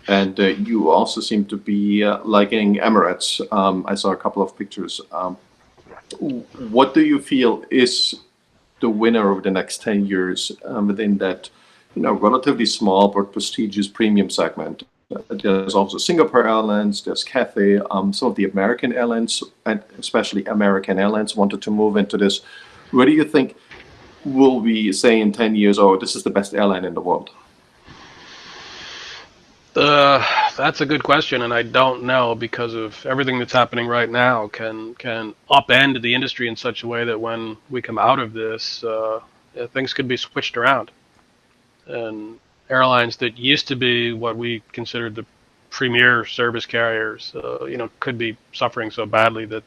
And you also seem to be liking Emirates. I saw a couple of pictures. What do you feel is the winner over the next 10 years within that, relatively small but prestigious premium segment? There's also Singapore Airlines, there's Cathay. Some of the American airlines, and especially American Airlines, wanted to move into this. Where do you think will we say in 10 years, oh, this is the best airline in the world? That's a good question, and I don't know, because of everything that's happening right now can upend the industry in such a way that when we come out of this, things could be switched around, and airlines that used to be what we considered the premier service carriers, could be suffering so badly that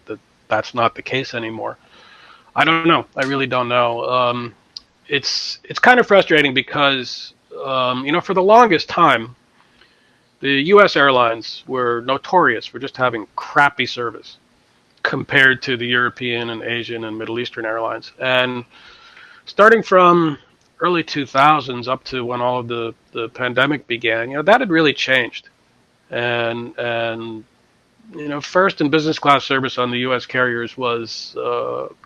that's not the case anymore. I don't know. I really don't know. It's kind of frustrating because for the longest time, the U.S. airlines were notorious for just having crappy service compared to the European and Asian and Middle Eastern airlines. And starting from early 2000s up to when all of the pandemic began, that had really changed. And first and business class service on the U.S. carriers was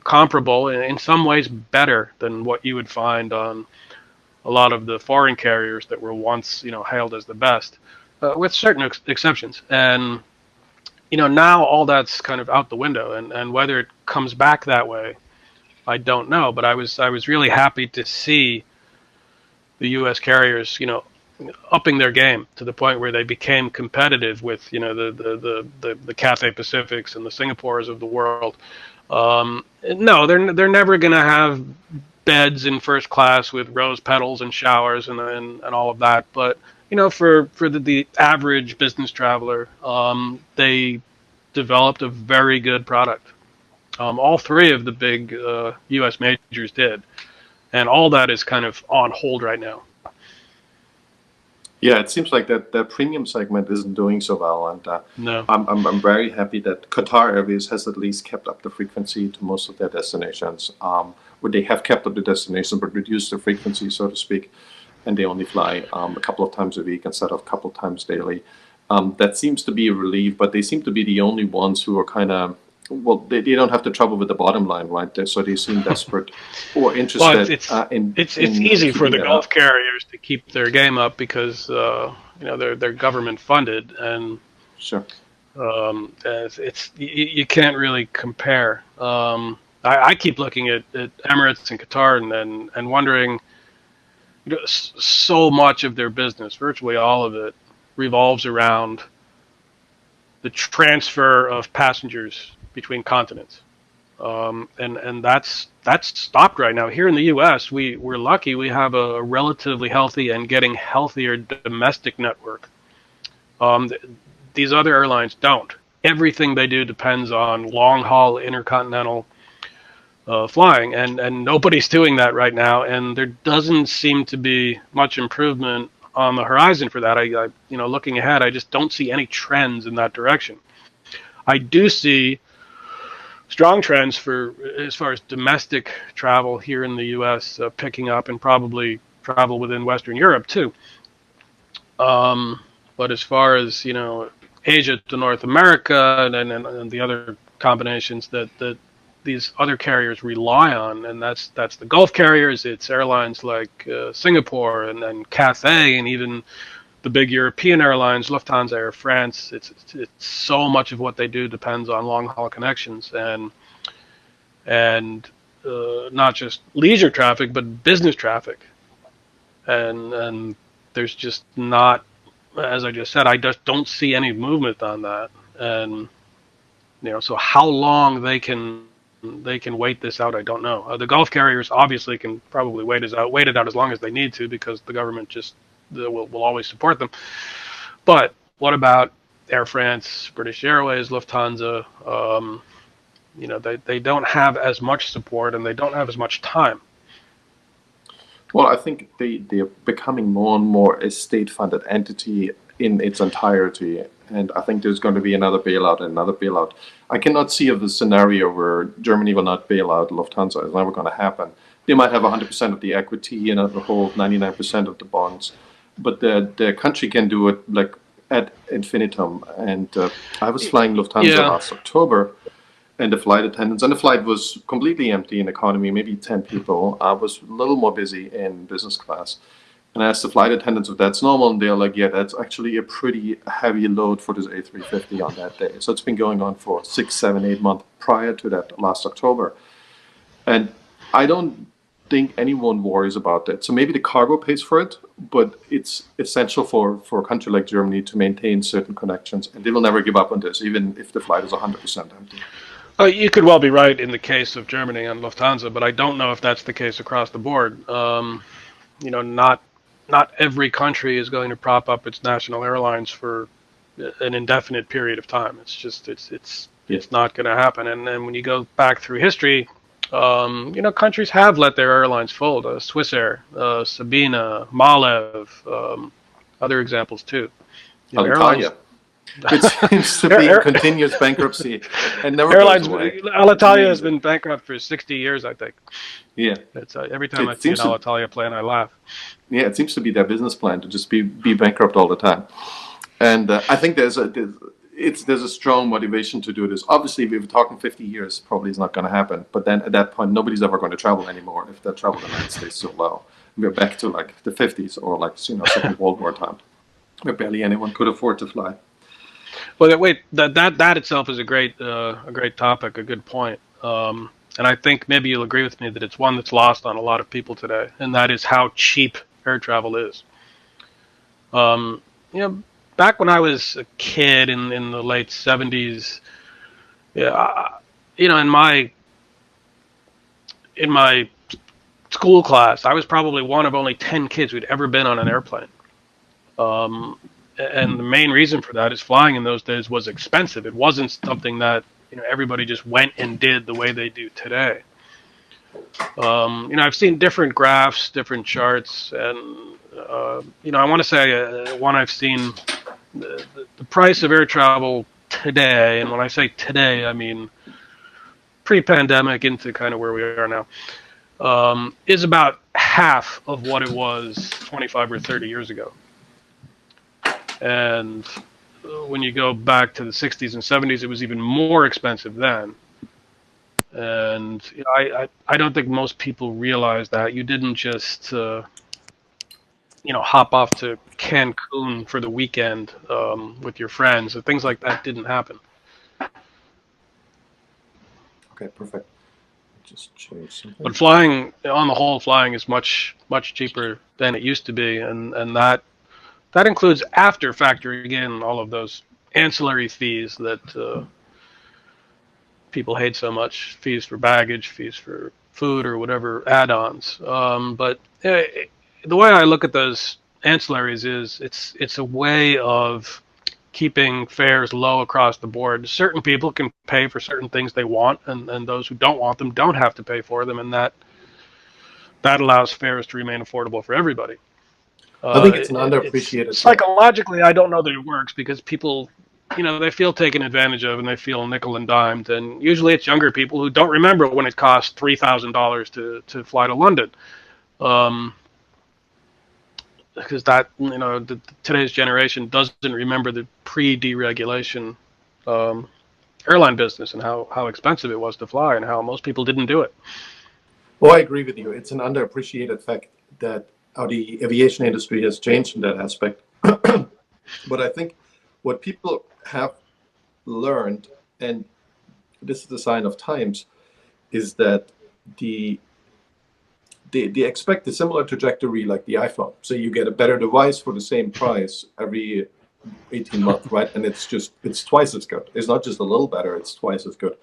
comparable and in some ways better than what you would find on a lot of the foreign carriers that were once, hailed as the best, with certain exceptions. And now all that's kind of out the window, and whether it comes back that way, I don't know. But I was really happy to see the U.S. carriers, upping their game to the point where they became competitive with, the Cathay Pacifics and the Singapores of the world. No, they're never going to have beds in first class with rose petals and showers and all of that. But for the average business traveler, they developed a very good product. All three of the big U.S. majors did, and all that is kind of on hold right now. Yeah, it seems like that premium segment isn't doing so well, and No. I'm very happy that Qatar Airways has at least kept up the frequency to most of their destinations. Where they have kept up the destination but reduced the frequency, so to speak, and they only fly a couple of times a week instead of a couple of times daily. That seems to be a relief, but they seem to be the only ones who are kind of, well, they don't have the trouble with the bottom line, right? So they seem desperate or interested. It's easy for the Gulf carriers to keep their game up because they're government funded, and sure, you can't really compare. I keep looking at Emirates and Qatar and wondering, so much of their business, virtually all of it, revolves around the transfer of passengers between continents, and that's stopped right now. Here in the U.S., we're lucky; we have a relatively healthy and getting healthier domestic network. These other airlines don't. Everything they do depends on long-haul intercontinental flying, and nobody's doing that right now. And there doesn't seem to be much improvement on the horizon for that. I looking ahead, I just don't see any trends in that direction. I do see strong trends for as far as domestic travel here in the U.S. Picking up, and probably travel within Western Europe too. But as far as Asia to North America and the other combinations that these other carriers rely on, and that's the Gulf carriers. It's airlines like Singapore and Cathay, and even the big European airlines, Lufthansa, Air France. It's so much of what they do depends on long haul connections and not just leisure traffic but business traffic, and there's just not, as I just said, I just don't see any movement on that. And so how long they can wait this out, I don't know. The Gulf carriers obviously can probably wait it out as long as they need to, because the government just will always support them. But what about Air France, British Airways, Lufthansa? They don't have as much support, and they don't have as much time. Well, I think they are becoming more and more a state-funded entity in its entirety, and I think there's going to be another bailout and another bailout. I cannot see of the scenario where Germany will not bail out Lufthansa. It's never going to happen. They might have 100% of the equity and the whole 99% of the bonds, but the country can do it like ad infinitum. And I was flying Lufthansa last October, and the flight attendants, and the flight was completely empty in economy, maybe 10 people. I was a little more busy in business class. And I asked the flight attendants if that's normal, and they're like, yeah, that's actually a pretty heavy load for this A350 on that day. So it's been going on for 6, 7, 8 months prior to that last October. And I don't think anyone worries about that. So maybe the cargo pays for it, but it's essential for a country like Germany to maintain certain connections. And they will never give up on this, even if the flight is 100% empty. You could well be right in the case of Germany and Lufthansa, but I don't know if that's the case across the board. Not every country is going to prop up its national airlines for an indefinite period of time. It's just it's not going to happen. And then when you go back through history, Countries have let their airlines fold. Swissair, Sabina, Malev, other examples too. Airlines. Alitalia, which seems to Air, be in air, continuous bankruptcy and never goes Airlines. away. It's Alitalia has amazing. been bankrupt for 60 years, I think. Yeah, It's every time I it see an seems to. Alitalia plane, I laugh. Yeah, it seems to be their business plan to just be bankrupt all the time. And I think there's a strong motivation to do this. Obviously, if we're talking 50 years, probably it's not going to happen. But then at that point, nobody's ever going to travel anymore if the travel demand stays so low. We're back to like the 50s or like Second World War time, where barely anyone could afford to fly. Well, wait, that itself is a great topic, a good point. And I think maybe you'll agree with me that it's one that's lost on a lot of people today, and that is how cheap air travel is. Um, you know, Back when I was a kid in the late 70s, yeah, in my school class, I was probably one of only 10 kids who'd ever been on an airplane. Um, and the main reason for that is flying in those days was expensive. It wasn't something that everybody just went and did the way they do today. I've seen different graphs, different charts, and I want to say one I've seen the price of air travel today, and when I say today, I mean pre-pandemic into kind of where we are now, is about half of what it was 25 or 30 years ago. And when you go back to the 60s and 70s, it was even more expensive then. And I don't think most people realize that. You didn't just hop off to Cancun for the weekend with your friends. And things like that didn't happen. Okay, perfect. Just change something. But flying, on the whole, flying is much cheaper than it used to be, and that includes after factoring in all of those ancillary fees that people hate so much, fees for baggage, fees for food, or whatever add-ons. But the way I look at those ancillaries is it's a way of keeping fares low across the board. Certain people can pay for certain things they want, and those who don't want them don't have to pay for them, and that allows fares to remain affordable for everybody. I think it's an It's underappreciated fact. psychologically, I don't know that it works because people, they feel taken advantage of and they feel nickel and dimed. And usually it's younger people who don't remember when it cost $3,000 to fly to London. Um, because today's generation doesn't remember the pre-deregulation airline business and how expensive it was to fly and how most people didn't do it. Well, I agree with you. It's an underappreciated fact that how the aviation industry has changed in that aspect. But I think what people have learned, and this is a sign of times, is that they expect a similar trajectory like the iPhone. So you get a better device for the same price every 18 months, right? And it's twice as good. It's not just a little better, it's twice as good.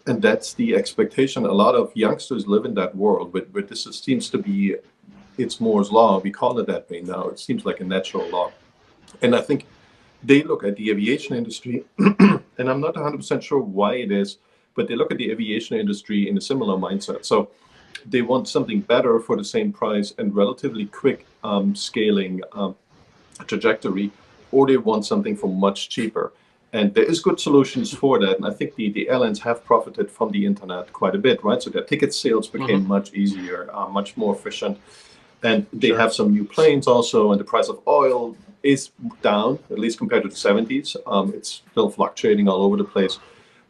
And that's the expectation. A lot of youngsters live in that world, but this seems to be, it's Moore's law. We call it that way now. It seems like a natural law. And I think they look at the aviation industry, and I'm not 100% sure why it is, but they look at the aviation industry in a similar mindset. So they want something better for the same price and relatively quick scaling trajectory, or they want something for much cheaper. And there is good solutions for that. And I think the airlines have profited from the internet quite a bit, right? So their ticket sales became much easier, much more efficient. And they have some new planes also, and the price of oil is down, at least compared to the 70s. It's still fluctuating all over the place.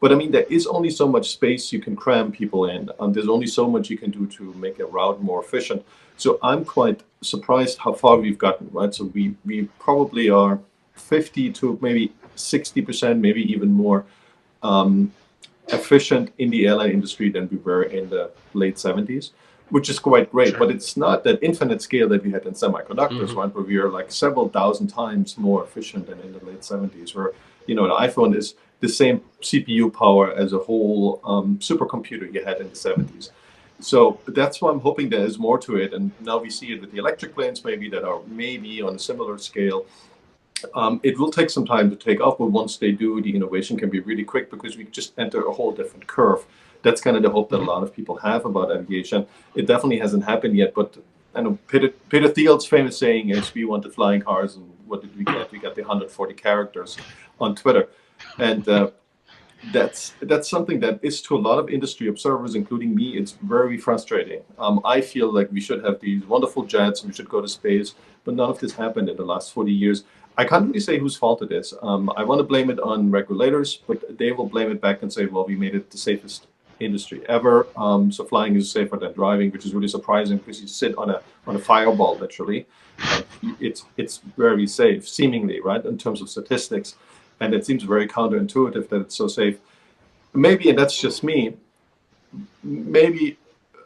But I mean, there is only so much space you can cram people in. There's only so much you can do to make a route more efficient. So I'm quite surprised how far we've gotten, right? So we probably are 50 to maybe 60%, maybe even more efficient in the airline industry than we were in the late 70s, which is quite great. But it's not that infinite scale that we had in semiconductors, right? Where we are like several thousand times more efficient than in the late 70s, where, the iPhone is the same CPU power as a whole supercomputer you had in the 70s. So that's why I'm hoping there is more to it. And now we see it with the electric planes, maybe that are maybe on a similar scale. It will take some time to take off, but once they do, the innovation can be really quick because we just enter a whole different curve That's kind of the hope that a lot of people have about aviation. It definitely hasn't happened yet, but I know Peter Thiel's famous saying is, "We wanted flying cars," and what did we get? We got the 140 characters on Twitter, and that's something that is, to a lot of industry observers, including me, it's very frustrating. I feel like we should have these wonderful jets, we should go to space, but none of this happened in the last 40 years. I can't really say whose fault it is. I want to blame it on regulators, but they will blame it back and say, well, we made it the safest industry ever. So flying is safer than driving, which is really surprising because you sit on a fireball, literally. It's very safe, seemingly, right, in terms of statistics. And it seems very counterintuitive that it's so safe. Maybe, and that's just me, maybe,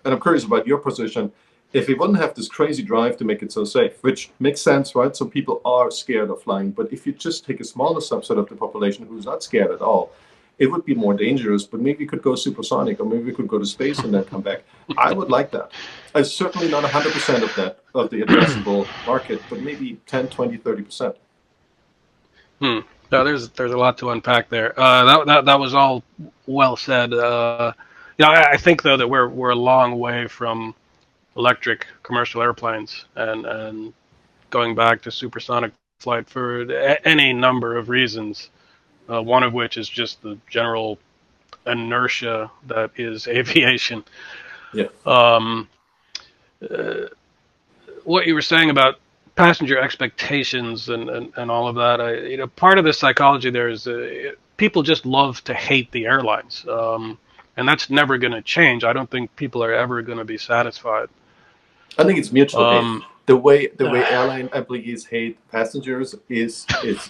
and I'm curious about your position, if we wouldn't have this crazy drive to make it so safe, which makes sense, right? So people are scared of flying. But if you just take a smaller subset of the population who's not scared at all, it would be more dangerous, but maybe we could go supersonic, or maybe we could go to space and then come back. I would like that. I'm certainly not 100% of that, of the addressable market, but maybe 10, 20, 30%. No, there's a lot to unpack there. That was all well said. I think though that we're a long way from electric commercial airplanes and going back to supersonic flight for any number of reasons. One of which is just the general inertia that is aviation. Yeah. What you were saying about passenger expectations and all of that, part of the psychology there is people just love to hate the airlines, and that's never going to change. I don't think people are ever going to be satisfied. I think it's mutual hate. The way airline employees hate passengers is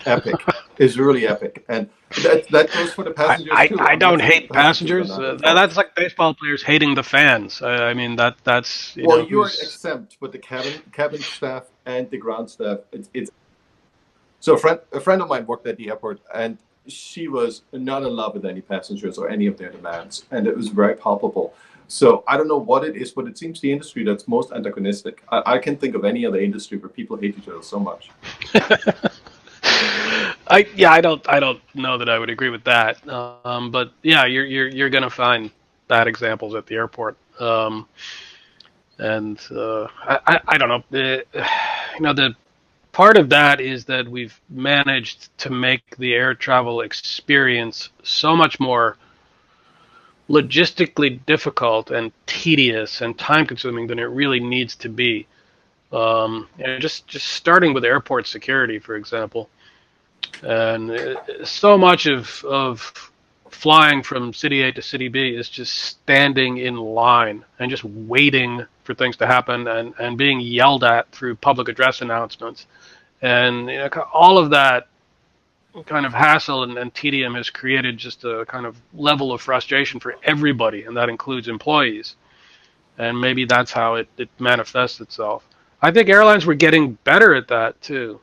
epic. Is really epic, and that goes for the passengers too. I don't hate passengers. That's like baseball players hating the fans. I mean that's well, you're exempt, but the cabin staff and the ground staff. It's so a friend of mine worked at the airport, and she was not in love with any passengers or any of their demands, and it was very palpable. So I don't know what it is, but it seems the industry that's most antagonistic. I can't think of any other industry where people hate each other so much. I don't know that I would agree with that. But yeah, you're gonna find bad examples at the airport. I don't know. The part of that is that we've managed to make the air travel experience so much more logistically difficult and tedious and time consuming than it really needs to be. Just starting with airport security, for example. And so much of flying from city A to city B is just standing in line and just waiting for things to happen and being yelled at through public address announcements. And all of that kind of hassle and tedium has created just a kind of level of frustration for everybody, and that includes employees. And maybe that's how it manifests itself. I think airlines were getting better at that too.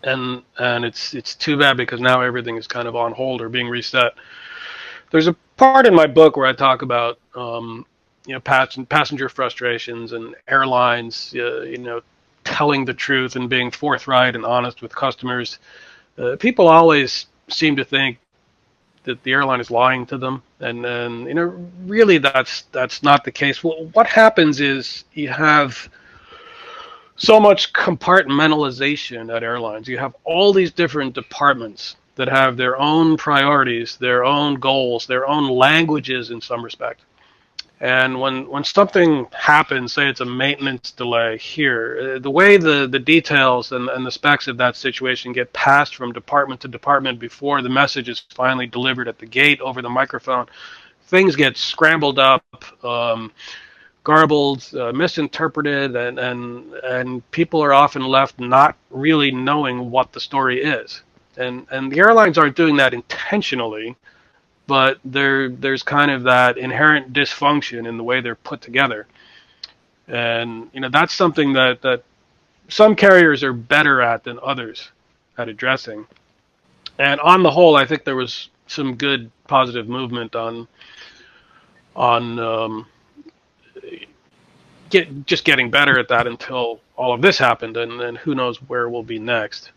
And it's too bad because now everything is kind of on hold or being reset. There's a part in my book where I talk about passenger frustrations and airlines telling the truth and being forthright and honest with customers. People always seem to think that the airline is lying to them, and really that's not the case. Well, what happens is you have so much compartmentalization at airlines. You have all these different departments that have their own priorities, their own goals, their own languages in some respect. And when something happens, say it's a maintenance delay here, the way the details and the specs of that situation get passed from department to department before the message is finally delivered at the gate over the microphone, things get scrambled up, garbled, misinterpreted, and people are often left not really knowing what the story is. And the airlines aren't doing that intentionally, but there's kind of that inherent dysfunction in the way they're put together. And that's something that some carriers are better at than others at addressing. And on the whole, I think there was some good positive movement on just getting better at that until all of this happened, and then who knows where we'll be next.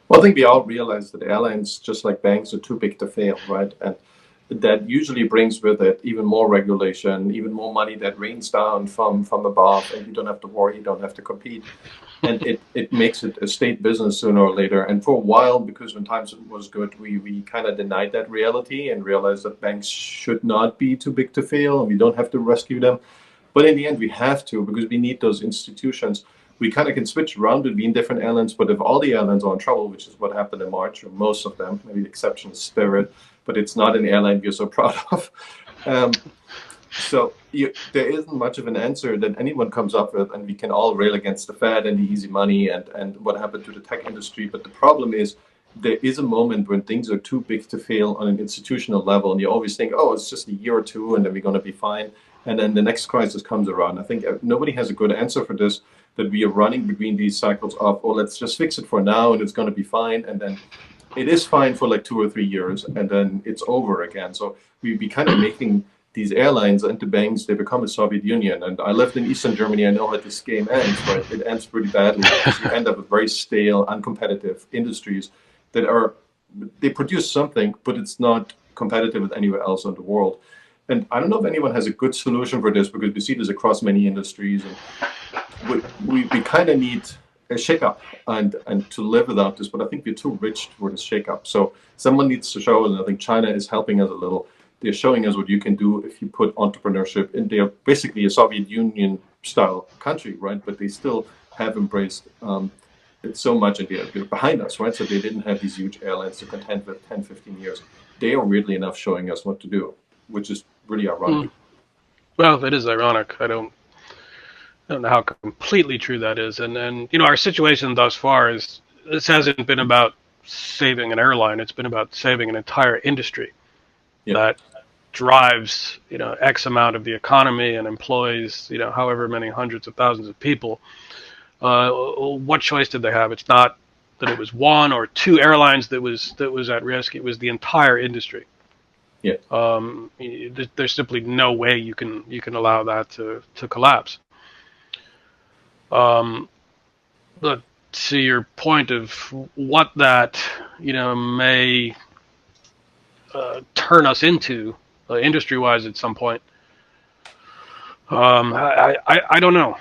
Well, I think we all realize that airlines, just like banks, are too big to fail, right? And that usually brings with it even more regulation, even more money that rains down from above, and you don't have to worry, you don't have to compete. And it makes it a state business sooner or later. And for a while, because when times was good, we kind of denied that reality and realized that banks should not be too big to fail and we don't have to rescue them. But in the end, we have to, because we need those institutions. We kind of can switch around between different airlines, but if all the airlines are in trouble, which is what happened in March, or most of them, maybe the exception is Spirit, but it's not an airline we're so proud of. So there isn't much of an answer that anyone comes up with, and we can all rail against the Fed and the easy money and what happened to the tech industry. But the problem is there is a moment when things are too big to fail on an institutional level, and you always think, oh, it's just a year or two, and then we're going to be fine. And then the next crisis comes around. I think nobody has a good answer for this, that we are running between these cycles of, oh, let's just fix it for now, and it's going to be fine. And then it is fine for like 2 or 3 years, and then it's over again. So we be kind of making these airlines and the banks, they become a Soviet Union. And I lived in Eastern Germany. I know how this game ends, but it ends pretty badly because you end up with very stale, uncompetitive industries that they produce something, but it's not competitive with anywhere else in the world. And I don't know if anyone has a good solution for this, because we see this across many industries. And we kind of need a shakeup and to live without this, but I think we're too rich for this shakeup. So someone needs to show, and I think China is helping us a little. They're showing us what you can do if you put entrepreneurship in. They're basically a Soviet Union style country, right? But they still have embraced it so much, and they're behind us, right? So they didn't have these huge airlines to contend with 10, 15 years. They are weirdly enough showing us what to do, which is really ironic. Well, it is ironic. I don't know how completely true that is. And our situation thus far is, this hasn't been about saving an airline. It's been about saving an entire industry that drives, X amount of the economy and employs, however many hundreds of thousands of people. What choice did they have? It's not that it was one or two airlines that was at risk. It was the entire industry. Yeah. There's simply no way you can allow that to collapse. But to your point of what that may turn us into industry-wise at some point, I don't know.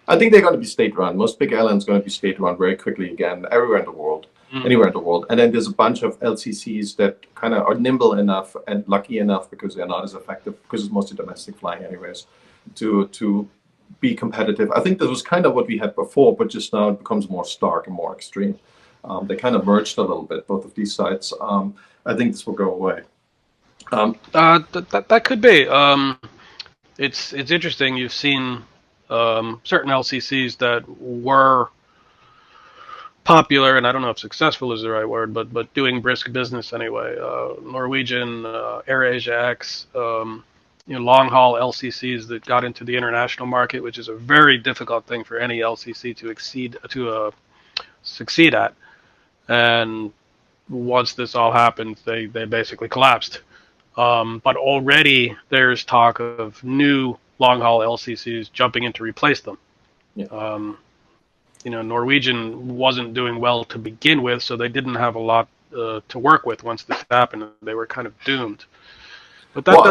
I think they're going to be state-run. Most big airlines are going to be state-run very quickly again, everywhere in the world, anywhere in the world. And then there's a bunch of LCCs that kind of are nimble enough and lucky enough, because they're not as effective, because it's mostly domestic flying anyways, to be competitive. I think this was kind of what we had before, but just now it becomes more stark and more extreme. They kind of merged a little bit, both of these sites. I think this will go away. That could be. It's interesting. You've seen certain LCCs that were popular, and I don't know if successful is the right word, but doing brisk business anyway. Norwegian, AirAsia X, long haul LCCs that got into the international market, which is a very difficult thing for any LCC to succeed at. And once this all happened, they basically collapsed. But already there's talk of new long-haul LCCs jumping in to replace them. Yeah. Norwegian wasn't doing well to begin with, so they didn't have a lot to work with once this happened. They were kind of doomed. But that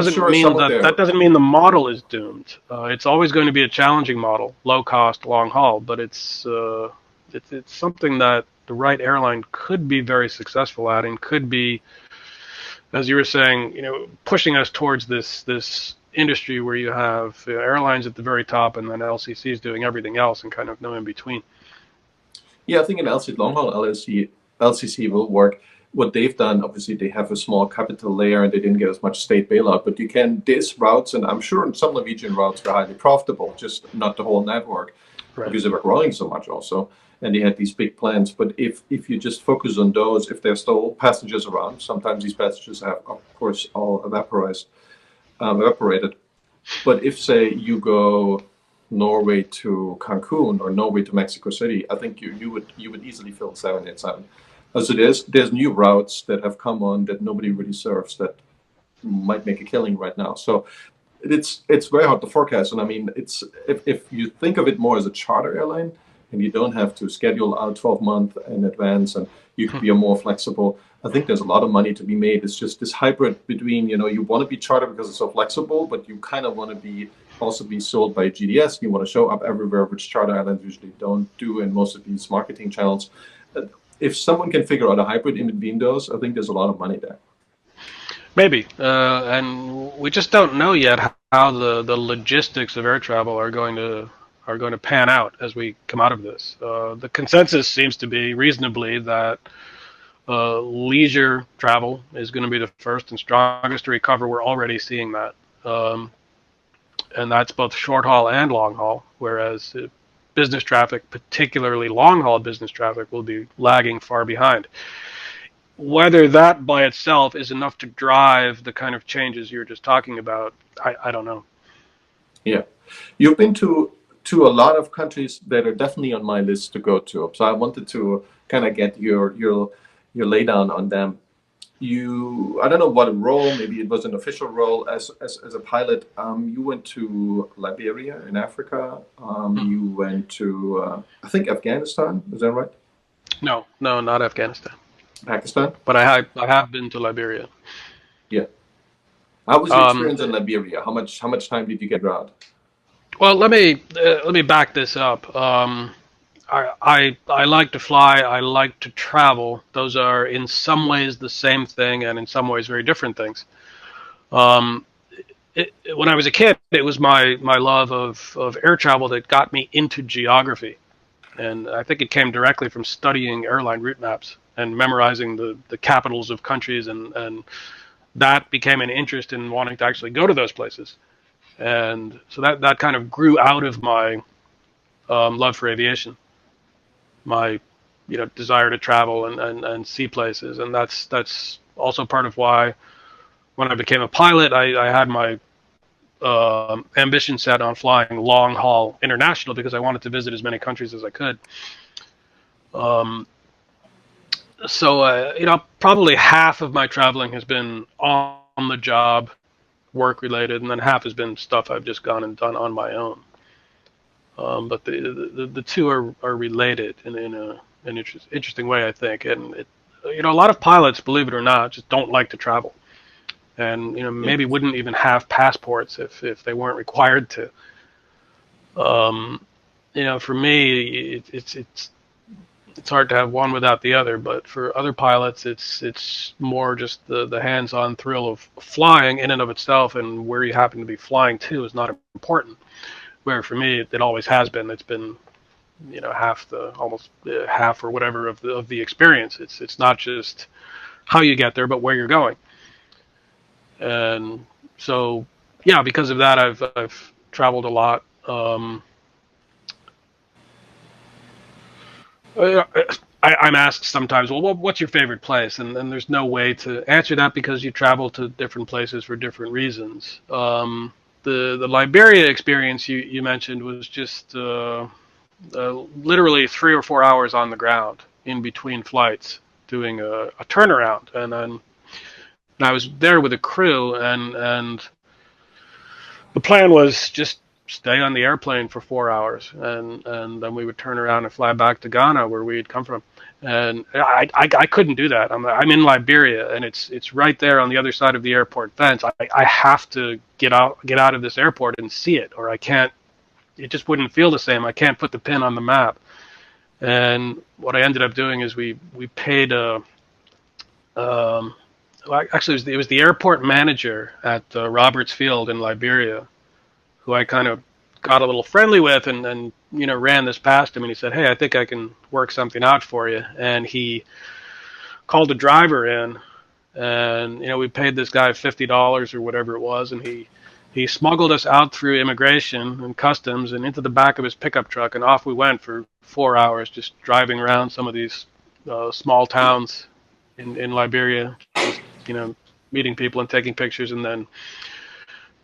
doesn't mean the model is doomed. It's always going to be a challenging model, low cost, long haul. But it's something that the right airline could be very successful at, and could be, as you were saying, pushing us towards this industry where you have airlines at the very top and then LCCs doing everything else and kind of no in between. Yeah, I think an long-haul LCC will work. What they've done, obviously, they have a small capital layer and they didn't get as much state bailout, but these routes, and I'm sure some Norwegian routes were highly profitable, just not the whole network, right, because they were growing so much also, and they had these big plans. But if you just focus on those, if there's still passengers around, sometimes these passengers have, of course, all evaporated. But if, say, you go Norway to Cancun or Norway to Mexico City, I think you would easily fill 787. So there's new routes that have come on that nobody really serves that might make a killing right now. So it's very hard to forecast. And I mean, it's if you think of it more as a charter airline, and you don't have to schedule out 12 months in advance, and you could be more flexible. I think there's a lot of money to be made. It's just this hybrid between, you want to be charter because it's so flexible, but you kind of want to be also be sold by GDS. You want to show up everywhere, which charter airlines usually don't do in most of these marketing channels. If someone can figure out a hybrid in between those, I think there's a lot of money there. Maybe, and we just don't know yet how the logistics of air travel are going to pan out as we come out of this. The consensus seems to be reasonably that leisure travel is going to be the first and strongest to recover. We're already seeing that, and that's both short haul and long haul. Whereas business traffic, particularly long haul business traffic, will be lagging far behind. Whether that by itself is enough to drive the kind of changes you're just talking about, I don't know. Yeah, you've been to a lot of countries that are definitely on my list to go to. So I wanted to kind of get your laydown on them. I don't know what role, maybe it was an official role as a pilot. You went to Liberia in Africa. You went to I think Afghanistan. Is that right? No, not Afghanistan. Pakistan. But I have been to Liberia. Yeah. How was your experience in Liberia? How much time did you get around? Well, let me back this up. I like to fly. I like to travel. Those are in some ways the same thing, and in some ways very different things. When I was a kid, it was my love of air travel that got me into geography, and I think it came directly from studying airline route maps and memorizing the capitals of countries, and that became an interest in wanting to actually go to those places. And so that kind of grew out of my love for aviation, my desire to travel and see places. And that's also part of why when I became a pilot, I had my ambition set on flying long haul international because I wanted to visit as many countries as I could. So probably half of my traveling has been on the job, work related, and then half has been stuff I've just gone and done on my own. But the two are related in an interesting way, I think. And a lot of pilots, believe it or not, just don't like to travel, and maybe wouldn't even have passports if they weren't required to. For me, it's hard to have one without the other, but for other pilots, it's more just the hands-on thrill of flying in and of itself, and where you happen to be flying to is not important. Where for me, it always has been. It's been, almost half or whatever of the experience. It's not just how you get there, but where you're going. And so, yeah, because of that, I've traveled a lot. I'm asked sometimes, well, what's your favorite place? And there's no way to answer that because you travel to different places for different reasons. The Liberia experience you mentioned was just literally 3 or 4 hours on the ground in between flights doing a turnaround. And I was there with a crew, and the plan was just stay on the airplane for 4 hours, and then we would turn around and fly back to Ghana, where we had come from. And I couldn't do that. I'm in Liberia, and it's right there on the other side of the airport fence. I have to get out of this airport and see it, or I can't. It just wouldn't feel the same. I can't put the pin on the map. And what I ended up doing is we paid actually it was the airport manager at Roberts Field in Liberia, who I kind of got a little friendly with, and ran this past him, and he said, "Hey, I think I can work something out for you." And he called a driver in, and we paid this guy $50 or whatever it was, and he smuggled us out through immigration and customs and into the back of his pickup truck, and off we went for 4 hours, just driving around some of these small towns in Liberia, just meeting people and taking pictures, and then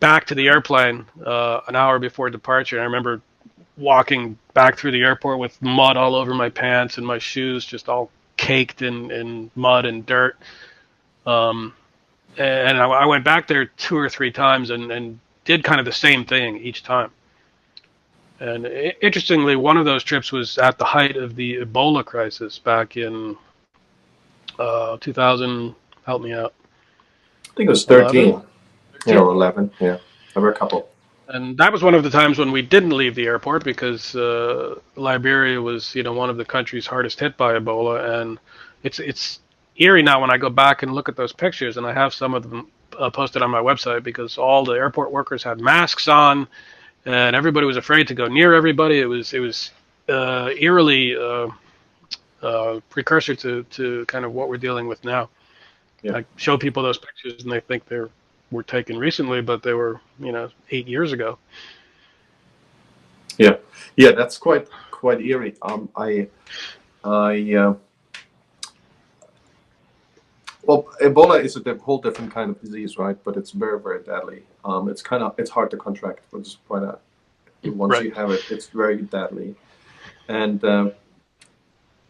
back to the airplane an hour before departure. And I remember walking back through the airport with mud all over my pants and my shoes just all caked in mud and dirt. And I went back there 2 or 3 times and did kind of the same thing each time. And interestingly, one of those trips was at the height of the Ebola crisis back in 2000. Help me out. I think it was 11, 13, 13. or 11. Yeah, there were a couple. And that was one of the times when we didn't leave the airport because Liberia was, one of the countries hardest hit by Ebola, and it's eerie now when I go back and look at those pictures, and I have some of them posted on my website because all the airport workers had masks on, and everybody was afraid to go near everybody. It was eerily precursor to kind of what we're dealing with now. Yeah. I show people those pictures, and they think were taken recently, but they were 8 years ago. Yeah, yeah, that's quite eerie. I well, Ebola is a whole different kind of disease, right? But it's very, very deadly. It's hard to contract. We'll just point out. Once you Right. have it, it's very deadly, and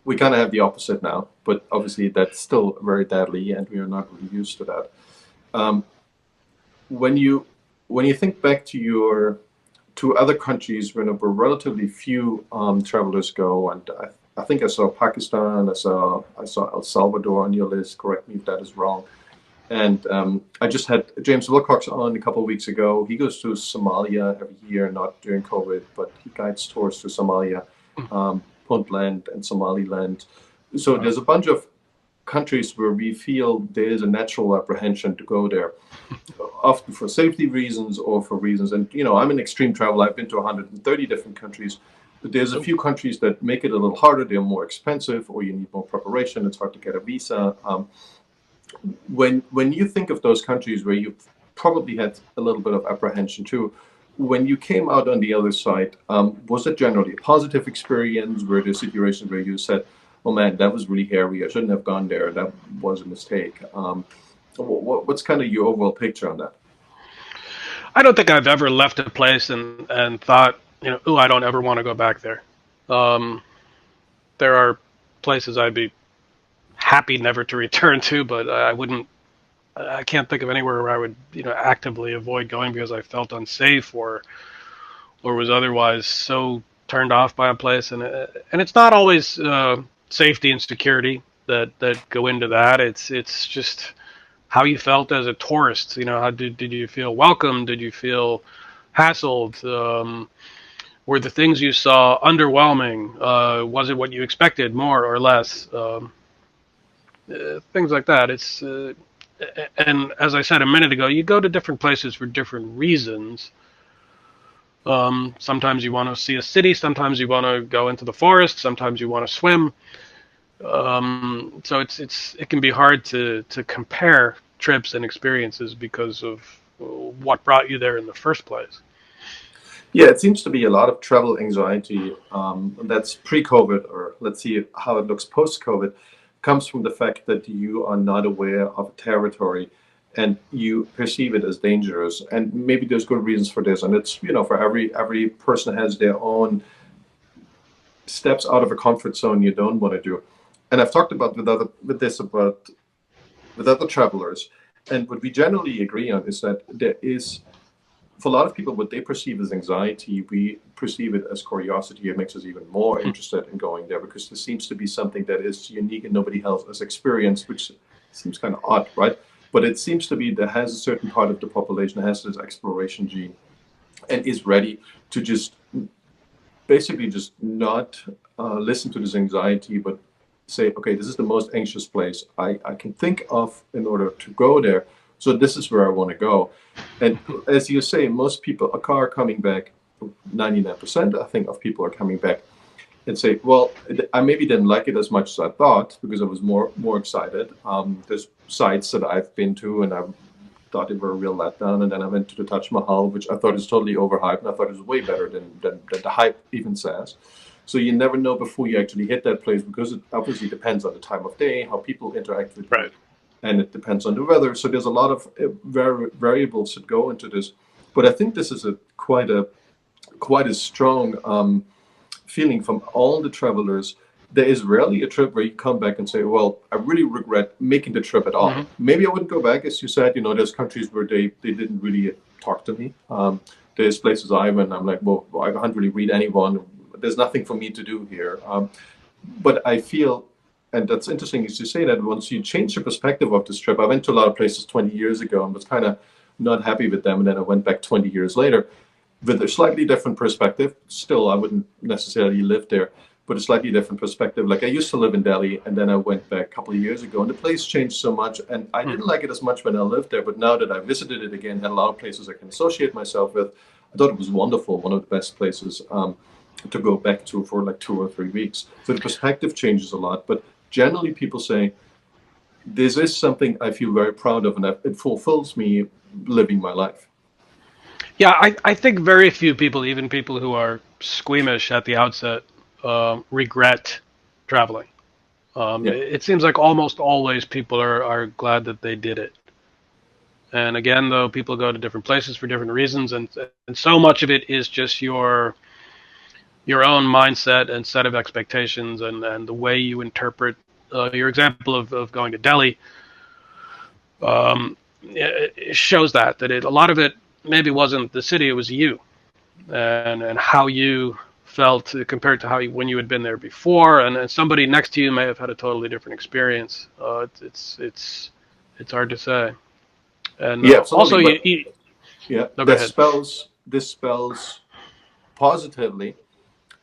we kind of have the opposite now. But obviously, that's still very deadly, and we are not really used to that. Um, when you think back to other countries where there were relatively few travelers go, and I think I saw Pakistan, I saw El Salvador on your list. Correct me if that is wrong. And I just had James Wilcox on a couple of weeks ago. He goes to Somalia every year, not during COVID, but he guides tours to Somalia, Puntland, and Somaliland. So there's a bunch of countries where we feel there is a natural apprehension to go there, often for safety reasons or for reasons. And I'm an extreme traveler. I've been to 130 different countries. But there's a few countries that make it a little harder. They're more expensive, or you need more preparation. It's hard to get a visa. When you think of those countries where you probably had a little bit of apprehension too, when you came out on the other side, was it generally a positive experience? Were there situations where you said, "Oh man, that was really hairy. I shouldn't have gone there. That was a mistake." What's kind of your overall picture on that? I don't think I've ever left a place and thought, ooh, I don't ever want to go back there. Um, there are places I'd be happy never to return to, but I wouldn't. I can't think of anywhere where I would, actively avoid going because I felt unsafe or was otherwise so turned off by a place. And it's not always safety and security that go into that. It's just how you felt as a tourist. How did you feel welcome? Did you feel hassled? Were the things you saw underwhelming? Was it what you expected, more or less? Things like that. And as I said a minute ago, you go to different places for different reasons. Sometimes you want to see a city. Sometimes you want to go into the forest. Sometimes you want to swim. So it can be hard to compare trips and experiences because of what brought you there in the first place. Yeah, it seems to be a lot of travel anxiety that's pre-COVID, or let's see how it looks post-COVID, comes from the fact that you are not aware of a territory and you perceive it as dangerous. And maybe there's good reasons for this. And it's, for every person has their own steps out of a comfort zone you don't want to do. And I've talked about with other travelers, and what we generally agree on is that there is, for a lot of people, what they perceive as anxiety, we perceive it as curiosity. It makes us even more interested in going there because there seems to be something that is unique and nobody else has experienced, which seems kind of odd, right? But it seems to be that has a certain part of the population that has this exploration gene and is ready to just basically just not listen to this anxiety, but say, okay, this is the most anxious place I can think of in order to go there. So this is where I want to go. And as you say, most people are coming back, 99% I think of people are coming back and say, well, I maybe didn't like it as much as I thought because I was more excited. There's sites that I've been to and I thought they were a real letdown. And then I went to the Taj Mahal, which I thought is totally overhyped. And I thought it was way better than the hype even says. So you never know before you actually hit that place because it obviously depends on the time of day, how people interact with you. Right. And it depends on the weather. So there's a lot of variables that go into this. But I think this is quite a strong feeling from all the travelers. There is rarely a trip where you come back and say, well, I really regret making the trip at all. Mm-hmm. Maybe I wouldn't go back, as you said. There's countries where they didn't really talk to me. there's places I went, I'm like, well, I can't really read anyone. There's nothing for me to do here. But I feel, and that's interesting is you say that once you change your perspective of this trip, I went to a lot of places 20 years ago and was kind of not happy with them. And then I went back 20 years later with a slightly different perspective. Still, I wouldn't necessarily live there, but a slightly different perspective. Like I used to live in Delhi, and then I went back a couple of years ago, and the place changed so much. And I didn't like it as much when I lived there, but now that I visited it again, had a lot of places I can associate myself with, I thought it was wonderful. One of the best places to go back to for like 2 or 3 weeks. So the perspective changes a lot. But generally, people say this is something I feel very proud of, and it fulfills me living my life. Yeah, I think very few people, even people who are squeamish at the outset, regret traveling. Yeah. It seems like almost always people are glad that they did it. And again, though, people go to different places for different reasons, and so much of it is just your own mindset and set of expectations, and the way you interpret your example of going to Delhi. It shows that a lot of it maybe wasn't the city, it was you, and how you felt compared to when you had been there before, and somebody next to you may have had a totally different experience. It's hard to say. And Yeah, also, absolutely. Yeah, no, go ahead. this spells positively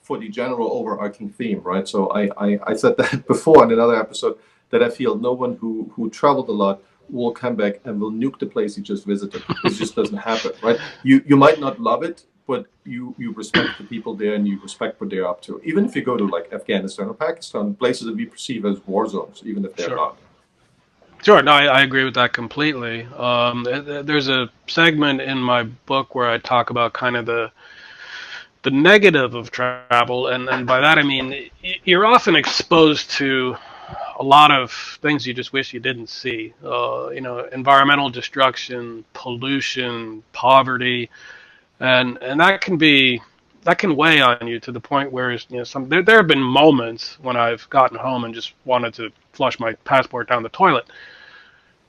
for the general overarching theme, right? So I said that before in another episode that I feel no one who traveled a lot will come back and will nuke the place he just visited. This just doesn't happen, right? You might not love it, but you respect the people there and you respect what they're up to. Even if you go to like Afghanistan or Pakistan, places that we perceive as war zones, even if they're Sure. not. Sure, no, I agree with that completely. There's a segment in my book where I talk about kind of the negative of travel, and by that I mean you're often exposed to a lot of things you just wish you didn't see. Environmental destruction, pollution, poverty, and that can weigh on you to the point where there have been moments when I've gotten home and just wanted to flush my passport down the toilet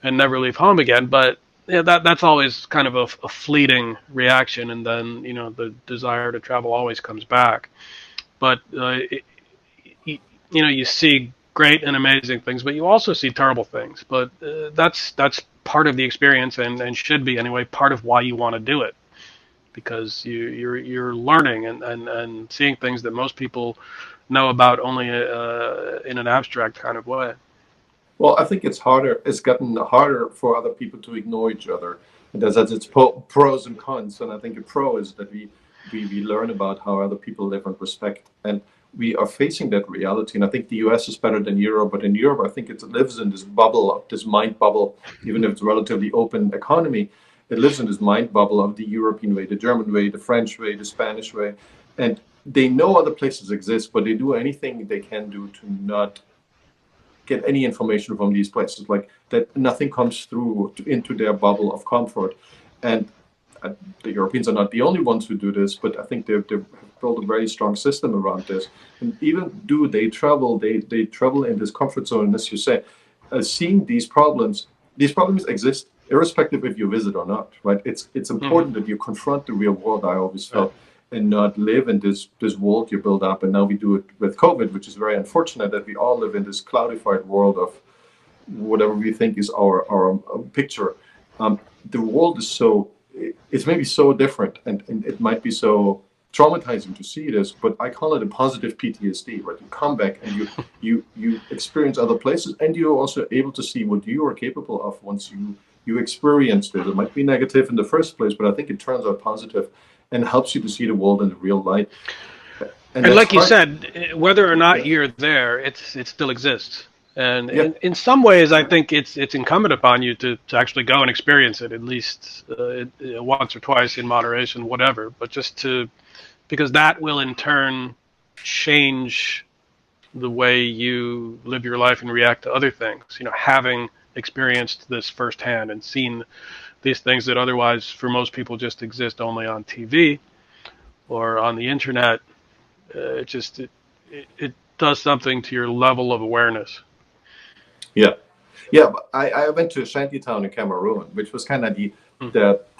and never leave home again. But yeah, that's always kind of a fleeting reaction, and then the desire to travel always comes back. But you see great and amazing things, but you also see terrible things. But that's part of the experience, and should be anyway part of why you want to do it, because you're learning and seeing things that most people know about only in an abstract kind of way. Well, I think it's harder. It's gotten harder for other people to ignore each other. It has its pros and cons. And I think a pro is that we learn about how other people live and respect. And we are facing that reality. And I think the US is better than Europe. But in Europe, I think it lives in this bubble, this mind bubble, even if it's a relatively open economy. It lives in this mind bubble of the European way, the German way, the French way, the Spanish way. And they know other places exist, but they do anything they can do to not get any information from these places, like that nothing comes through into their bubble of comfort. And the Europeans are not the only ones who do this, but I think they've built a very strong system around this. And even do they travel, they travel in this comfort zone, and as you say, seeing these problems exist irrespective if you visit or not, right? It's important that you confront the real world, I always felt, and not live in this world you build up. And now we do it with COVID, which is very unfortunate that we all live in this cloudified world of whatever we think is our picture. The world is it's maybe so different, and it might be so traumatizing to see this, but I call it a positive PTSD, right? You come back and you experience other places, and you're also able to see what you are capable of once you experienced it. It might be negative in the first place, but I think it turns out positive and helps you to see the world in the real light. And like you said, whether or not you're there, it still exists. And in some ways, I think it's incumbent upon you to actually go and experience it, at least once or twice in moderation, whatever. But because that will in turn change the way you live your life and react to other things. Having experienced this firsthand and seen these things that otherwise for most people just exist only on TV or on the internet, it does something to your level of awareness. Yeah. But I went to a shanty town in Cameroon, which was kind of the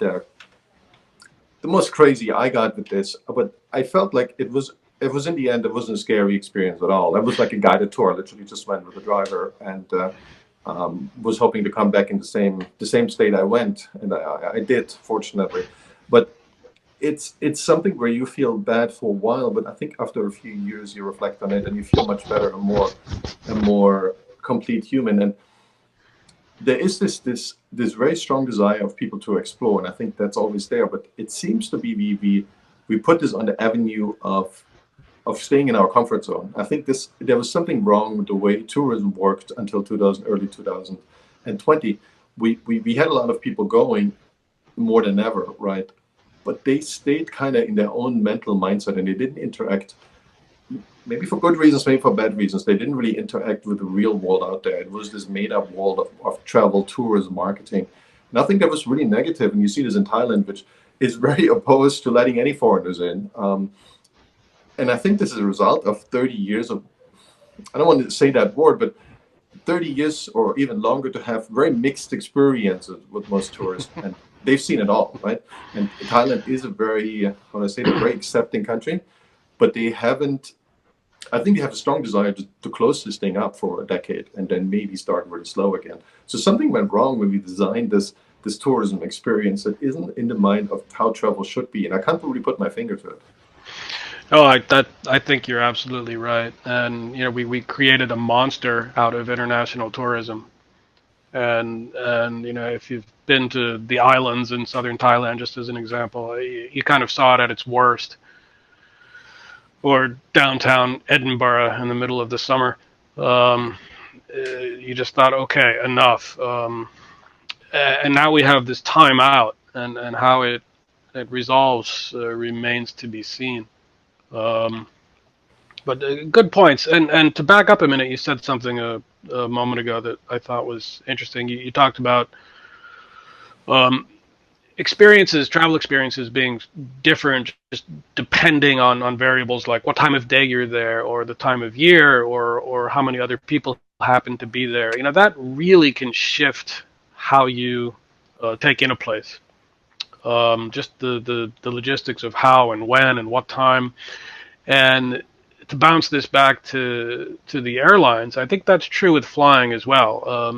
the most crazy I got with this, but I felt like it was in the end, it wasn't a scary experience at all. It was like a guided tour. I literally just went with the driver and was hoping to come back in the same state I went, and I did, fortunately. But it's something where you feel bad for a while, but I think after a few years you reflect on it and you feel much better and more complete human. And there is this very strong desire of people to explore, and I think that's always there. But it seems to be we put this on the avenue of staying in our comfort zone. I think there was something wrong with the way tourism worked until early 2020. We had a lot of people going more than ever, right? But they stayed kind of in their own mental mindset and they didn't interact. Maybe for good reasons, maybe for bad reasons. They didn't really interact with the real world out there. It was this made-up world of travel, tourism, marketing. And I think that was really negative. And you see this in Thailand, which is very opposed to letting any foreigners in. And I think this is a result of 30 years of, I don't want to say that word, but 30 years or even longer to have very mixed experiences with most tourists. And they've seen it all, right? And Thailand is a very, how do I say it, a very accepting country, but they haven't, I think they have a strong desire to close this thing up for a decade and then maybe start really slow again. So something went wrong when we designed this tourism experience that isn't in the mind of how travel should be. And I can't really put my finger to it. Oh, I think you're absolutely right. And we created a monster out of international tourism. And if you've been to the islands in southern Thailand, just as an example, you kind of saw it at its worst. Or downtown Edinburgh in the middle of the summer. You just thought, okay, enough. And now we have this time out, and how it resolves remains to be seen. But good points. And to back up a minute, you said something a moment ago that I thought was interesting. You talked about travel experiences being different just depending on variables like what time of day you're there, or the time of year, or how many other people happen to be there. That really can shift how you take in a place. Just the logistics of how and when and what time. And to bounce this back to the airlines, I think that's true with flying as well.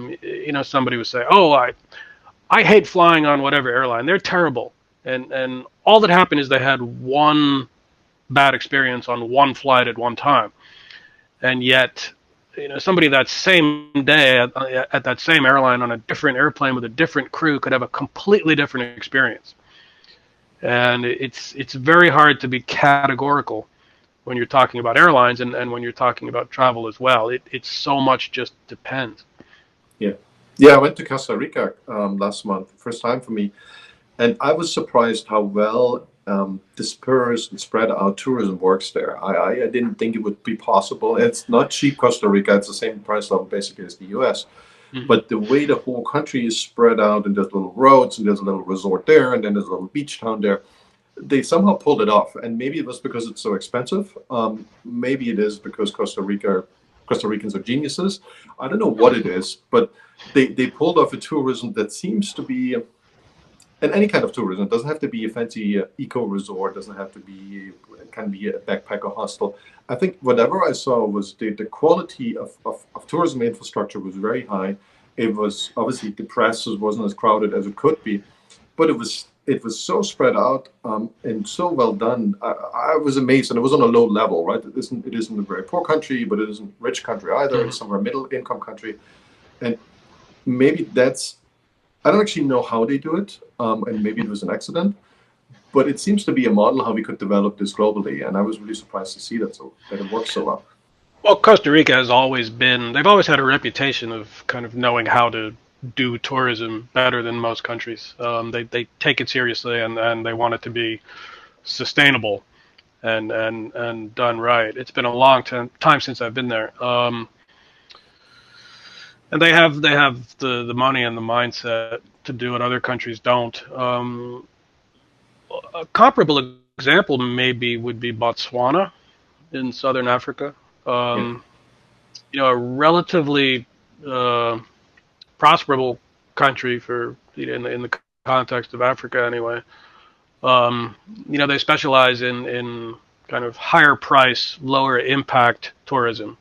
Somebody would say, "Oh, I hate flying on whatever airline. They're terrible." And all that happened is they had one bad experience on one flight at one time. And yet, somebody that same day at that same airline on a different airplane with a different crew could have a completely different experience. And it's very hard to be categorical when you're talking about airlines and when you're talking about travel as well. It's so much just depends. Yeah. Yeah, I went to Costa Rica last month, first time for me, and I was surprised how well dispersed and spread out tourism works there. I didn't think it would be possible. It's not cheap, Costa Rica. It's the same price level basically as the US. Mm-hmm. But the way the whole country is spread out, and there's little roads, and there's a little resort there, and then there's a little beach town there, they somehow pulled it off. And maybe it was because it's so expensive. Maybe it is because Costa Ricans are geniuses. I don't know what it is, but they pulled off a tourism that seems to be, and any kind of tourism. It doesn't have to be a fancy eco resort. Doesn't have to be, it can be a backpacker hostel. I think whatever I saw was the quality of tourism infrastructure was very high. It was obviously depressed, it wasn't as crowded as it could be, but it was so spread out and so well done. I was amazed, and it was on a low level, right? It isn't a very poor country, but it isn't a rich country either. It's somewhere middle income country, and maybe that's, I don't actually know how they do it, and maybe it was an accident, but it seems to be a model how we could develop this globally, and I was really surprised to see that it works so well. Well, Costa Rica has always been, they've always had a reputation of kind of knowing how to do tourism better than most countries. They take it seriously, and they want it to be sustainable and done right. It's been a long time since I've been there. And they have the money and the mindset to do what other countries don't. A comparable example maybe would be Botswana in southern Africa. A relatively prosperable country for in the context of Africa anyway. They specialize in kind of higher price, lower impact tourism,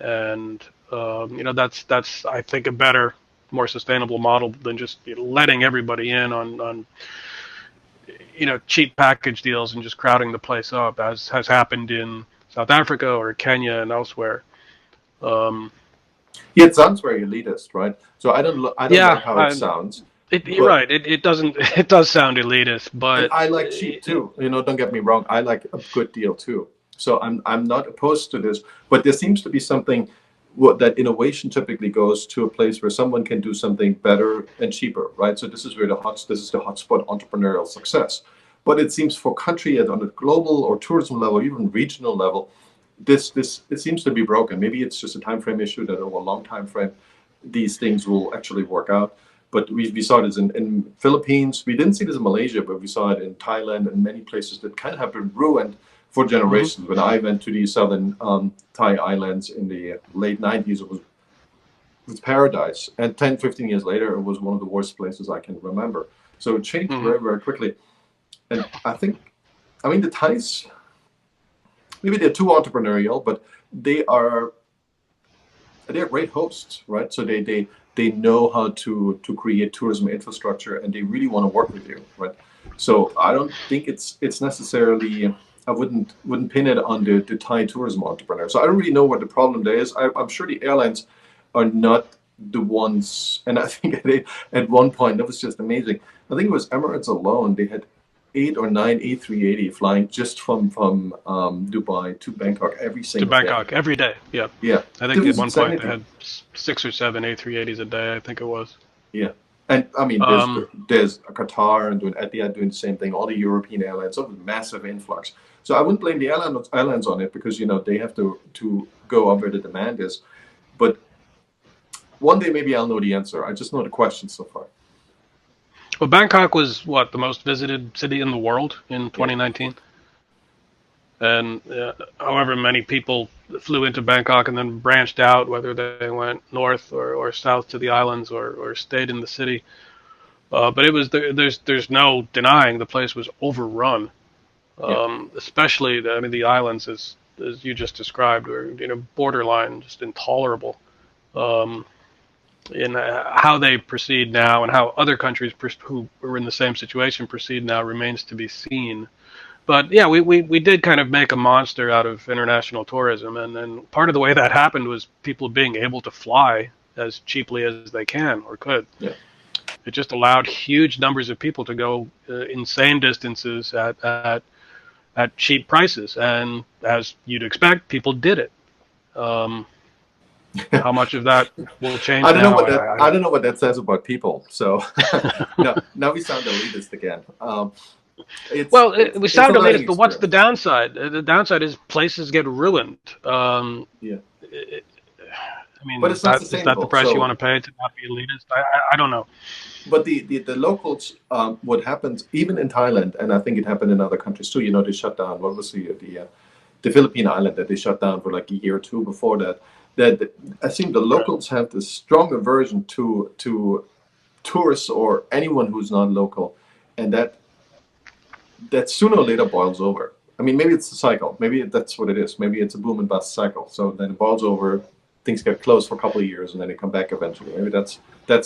and that's I think a better, more sustainable model than just letting everybody in on cheap package deals and just crowding the place up, as has happened in South Africa or Kenya and elsewhere. Yeah, it sounds very elitist, right? So I don't Yeah, like how it sounds, you're but right. It doesn't. It does sound elitist, and but I like cheap too. Don't get me wrong. I like a good deal too. So I'm not opposed to this, but there seems to be something that innovation typically goes to a place where someone can do something better and cheaper, right? So this is the hotspot entrepreneurial success. But it seems for country on a global or tourism level, even regional level, this it seems to be broken. Maybe it's just a time frame issue that over a long time frame, these things will actually work out. But we saw this in Philippines. We didn't see this in Malaysia, but we saw it in Thailand and many places that kind of have been ruined for mhm. generations. When I went to the southern Thai islands in the late 90s, it was paradise. And 10, 15 years later, it was one of the worst places I can remember. So it changed Mhm. very, very quickly. And I mean, the Thais, maybe they're too entrepreneurial, but they are they're great hosts, right? So they know how to create tourism infrastructure, and they really want to work with you, right? So I don't think it's necessarily. I wouldn't pin it on the Thai tourism entrepreneur. So I don't really know what the problem there is. I'm sure the airlines are not the ones, and I think at one point that was just amazing. I think it was Emirates alone. They had 8 or 9 A380 flying just from Dubai to Bangkok every To single day. Bangkok every day. Yeah, Yeah, I it think at was one point they insanity. had 6 or 7 A380s a day. I think it was. Yeah, and I mean, Um, there's a Qatar and doing Etihad doing the same thing. All the European airlines, so massive influx. So I wouldn't blame the airlines on it because they have to go up where the demand is. But one day maybe I'll know the answer. I just know the question so far. well, Bangkok was what, the most visited city in the world in Yeah, 2019, and however many people flew into Bangkok and then branched out, whether they went north or south to the islands or stayed in the city. But it was there's no denying the place was overrun, yeah, especially the islands as you just described, were borderline just intolerable. Um, in how they proceed now and how other countries who are in the same situation proceed now remains to be seen. But yeah, we did kind of make a monster out of international tourism, and part of the way that happened was people being able to fly as cheaply as they can or could. yeah. It just allowed huge numbers of people to go insane distances at cheap prices, and as you'd expect, people did it. Um, how much of that will change now? I I don't. don't know what that says about people. So now we sound elitist again. Well, we It's a sound learning elitist, but what's the experience. downside? The downside is places get ruined. Yeah, It, I but mean, it's not is that the sustainable. price you want So to pay to not be elitist? I don't know. but the locals, what happens even in Thailand, and I think it happened in other countries too. They shut down. What was the Philippine island that they shut down for like a year or two before that? That I think the Right. locals have this strong aversion to tourists or anyone who's not local, and that sooner or later boils over. I mean, maybe it's a cycle. Maybe that's what it is. Maybe it's a boom and bust cycle. So then it boils over, things get closed for a couple of years, and then they come back eventually. Maybe that's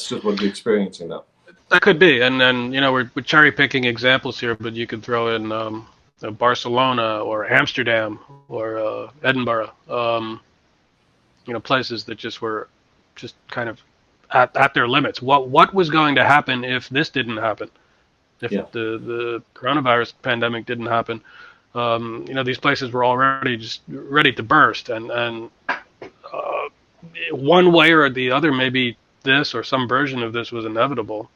just what we're experiencing now. That could be, and then we're cherry picking examples here, but you could throw in Barcelona or Amsterdam or Edinburgh. Places that just were just kind of at their limits. What was going to happen if this didn't happen? If Yeah. the coronavirus pandemic didn't happen? These places were already just ready to burst, and uh, one way or the other, maybe this or some version of this was inevitable.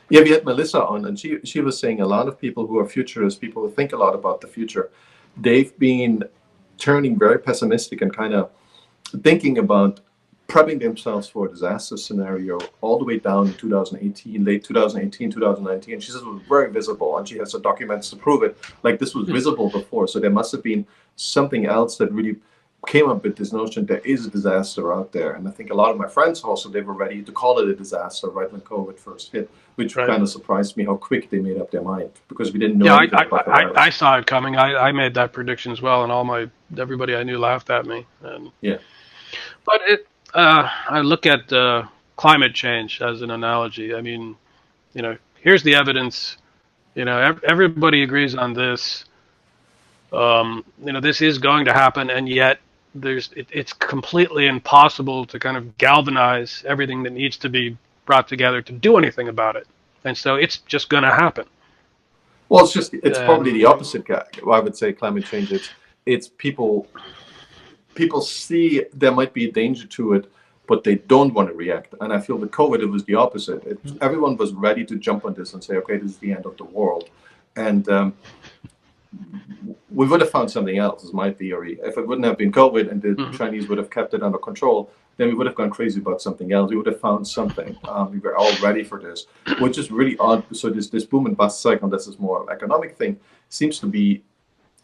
Yeah, we had Melissa on, and she was saying a lot of people who are futurists, people who think a lot about the future, they've been turning very pessimistic and kind of thinking about prepping themselves for a disaster scenario all the way down in 2018, late 2018, 2019. She says it was very visible, and she has the documents to prove it. Like this was Hmm. visible before, so there must have been something else that really came up with this notion there is a disaster out there. And I think a lot of my friends also, they were ready to call it a disaster right when COVID first hit, which Right. kind of surprised me how quick they made up their mind, because we didn't know Yeah, anything about the virus. I saw it coming. I made that prediction as well, and everybody I knew laughed at me. And Yeah. but I look at climate change as an analogy. I mean, here's the evidence. Everybody agrees on this. This is going to happen, and yet it's completely impossible to kind of galvanize everything that needs to be brought together to do anything about it. And so it's just going to happen. Well, it's probably the opposite, I would say, climate change. It's people see there might be a danger to it, but they don't want to react. And I feel with COVID, it was the opposite. Everyone was ready to jump on this and say, okay, this is the end of the world. And we would have found something else, is my theory. If it wouldn't have been COVID and the Chinese would have kept it under control, then we would have gone crazy about something else. We would have found something. We were all ready for this, which is really odd. So this boom and bust cycle, this is more an economic thing, seems to be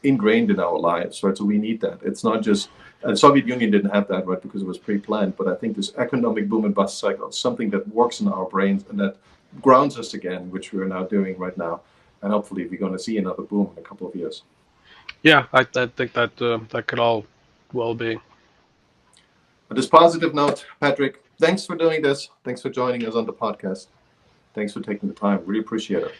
ingrained in our lives, right? So we need that. It's not just, the Soviet Union didn't have that, right, because it was pre-planned. But I think this economic boom and bust cycle is something that works in our brains and that grounds us again, which we're now doing right now. And hopefully we're going to see another boom in a couple of years. Yeah, I think that that could all well be. On this positive note, Patrick, thanks for doing this. Thanks for joining us on the podcast. Thanks for taking the time. Really appreciate it.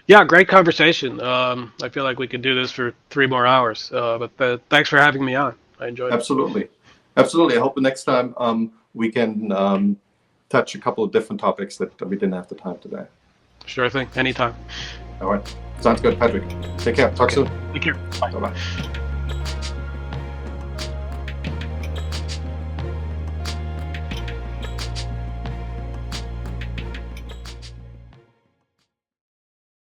Yeah, great conversation. I feel like we could do this for 3 more hours. But thanks for having me on. I enjoyed it. Absolutely. I hope the next time we can touch a couple of different topics that we didn't have the time today. Sure thing. Anytime. All right. Sounds good, Patrick. Take care. Talk soon. Take care. Bye. Bye-bye.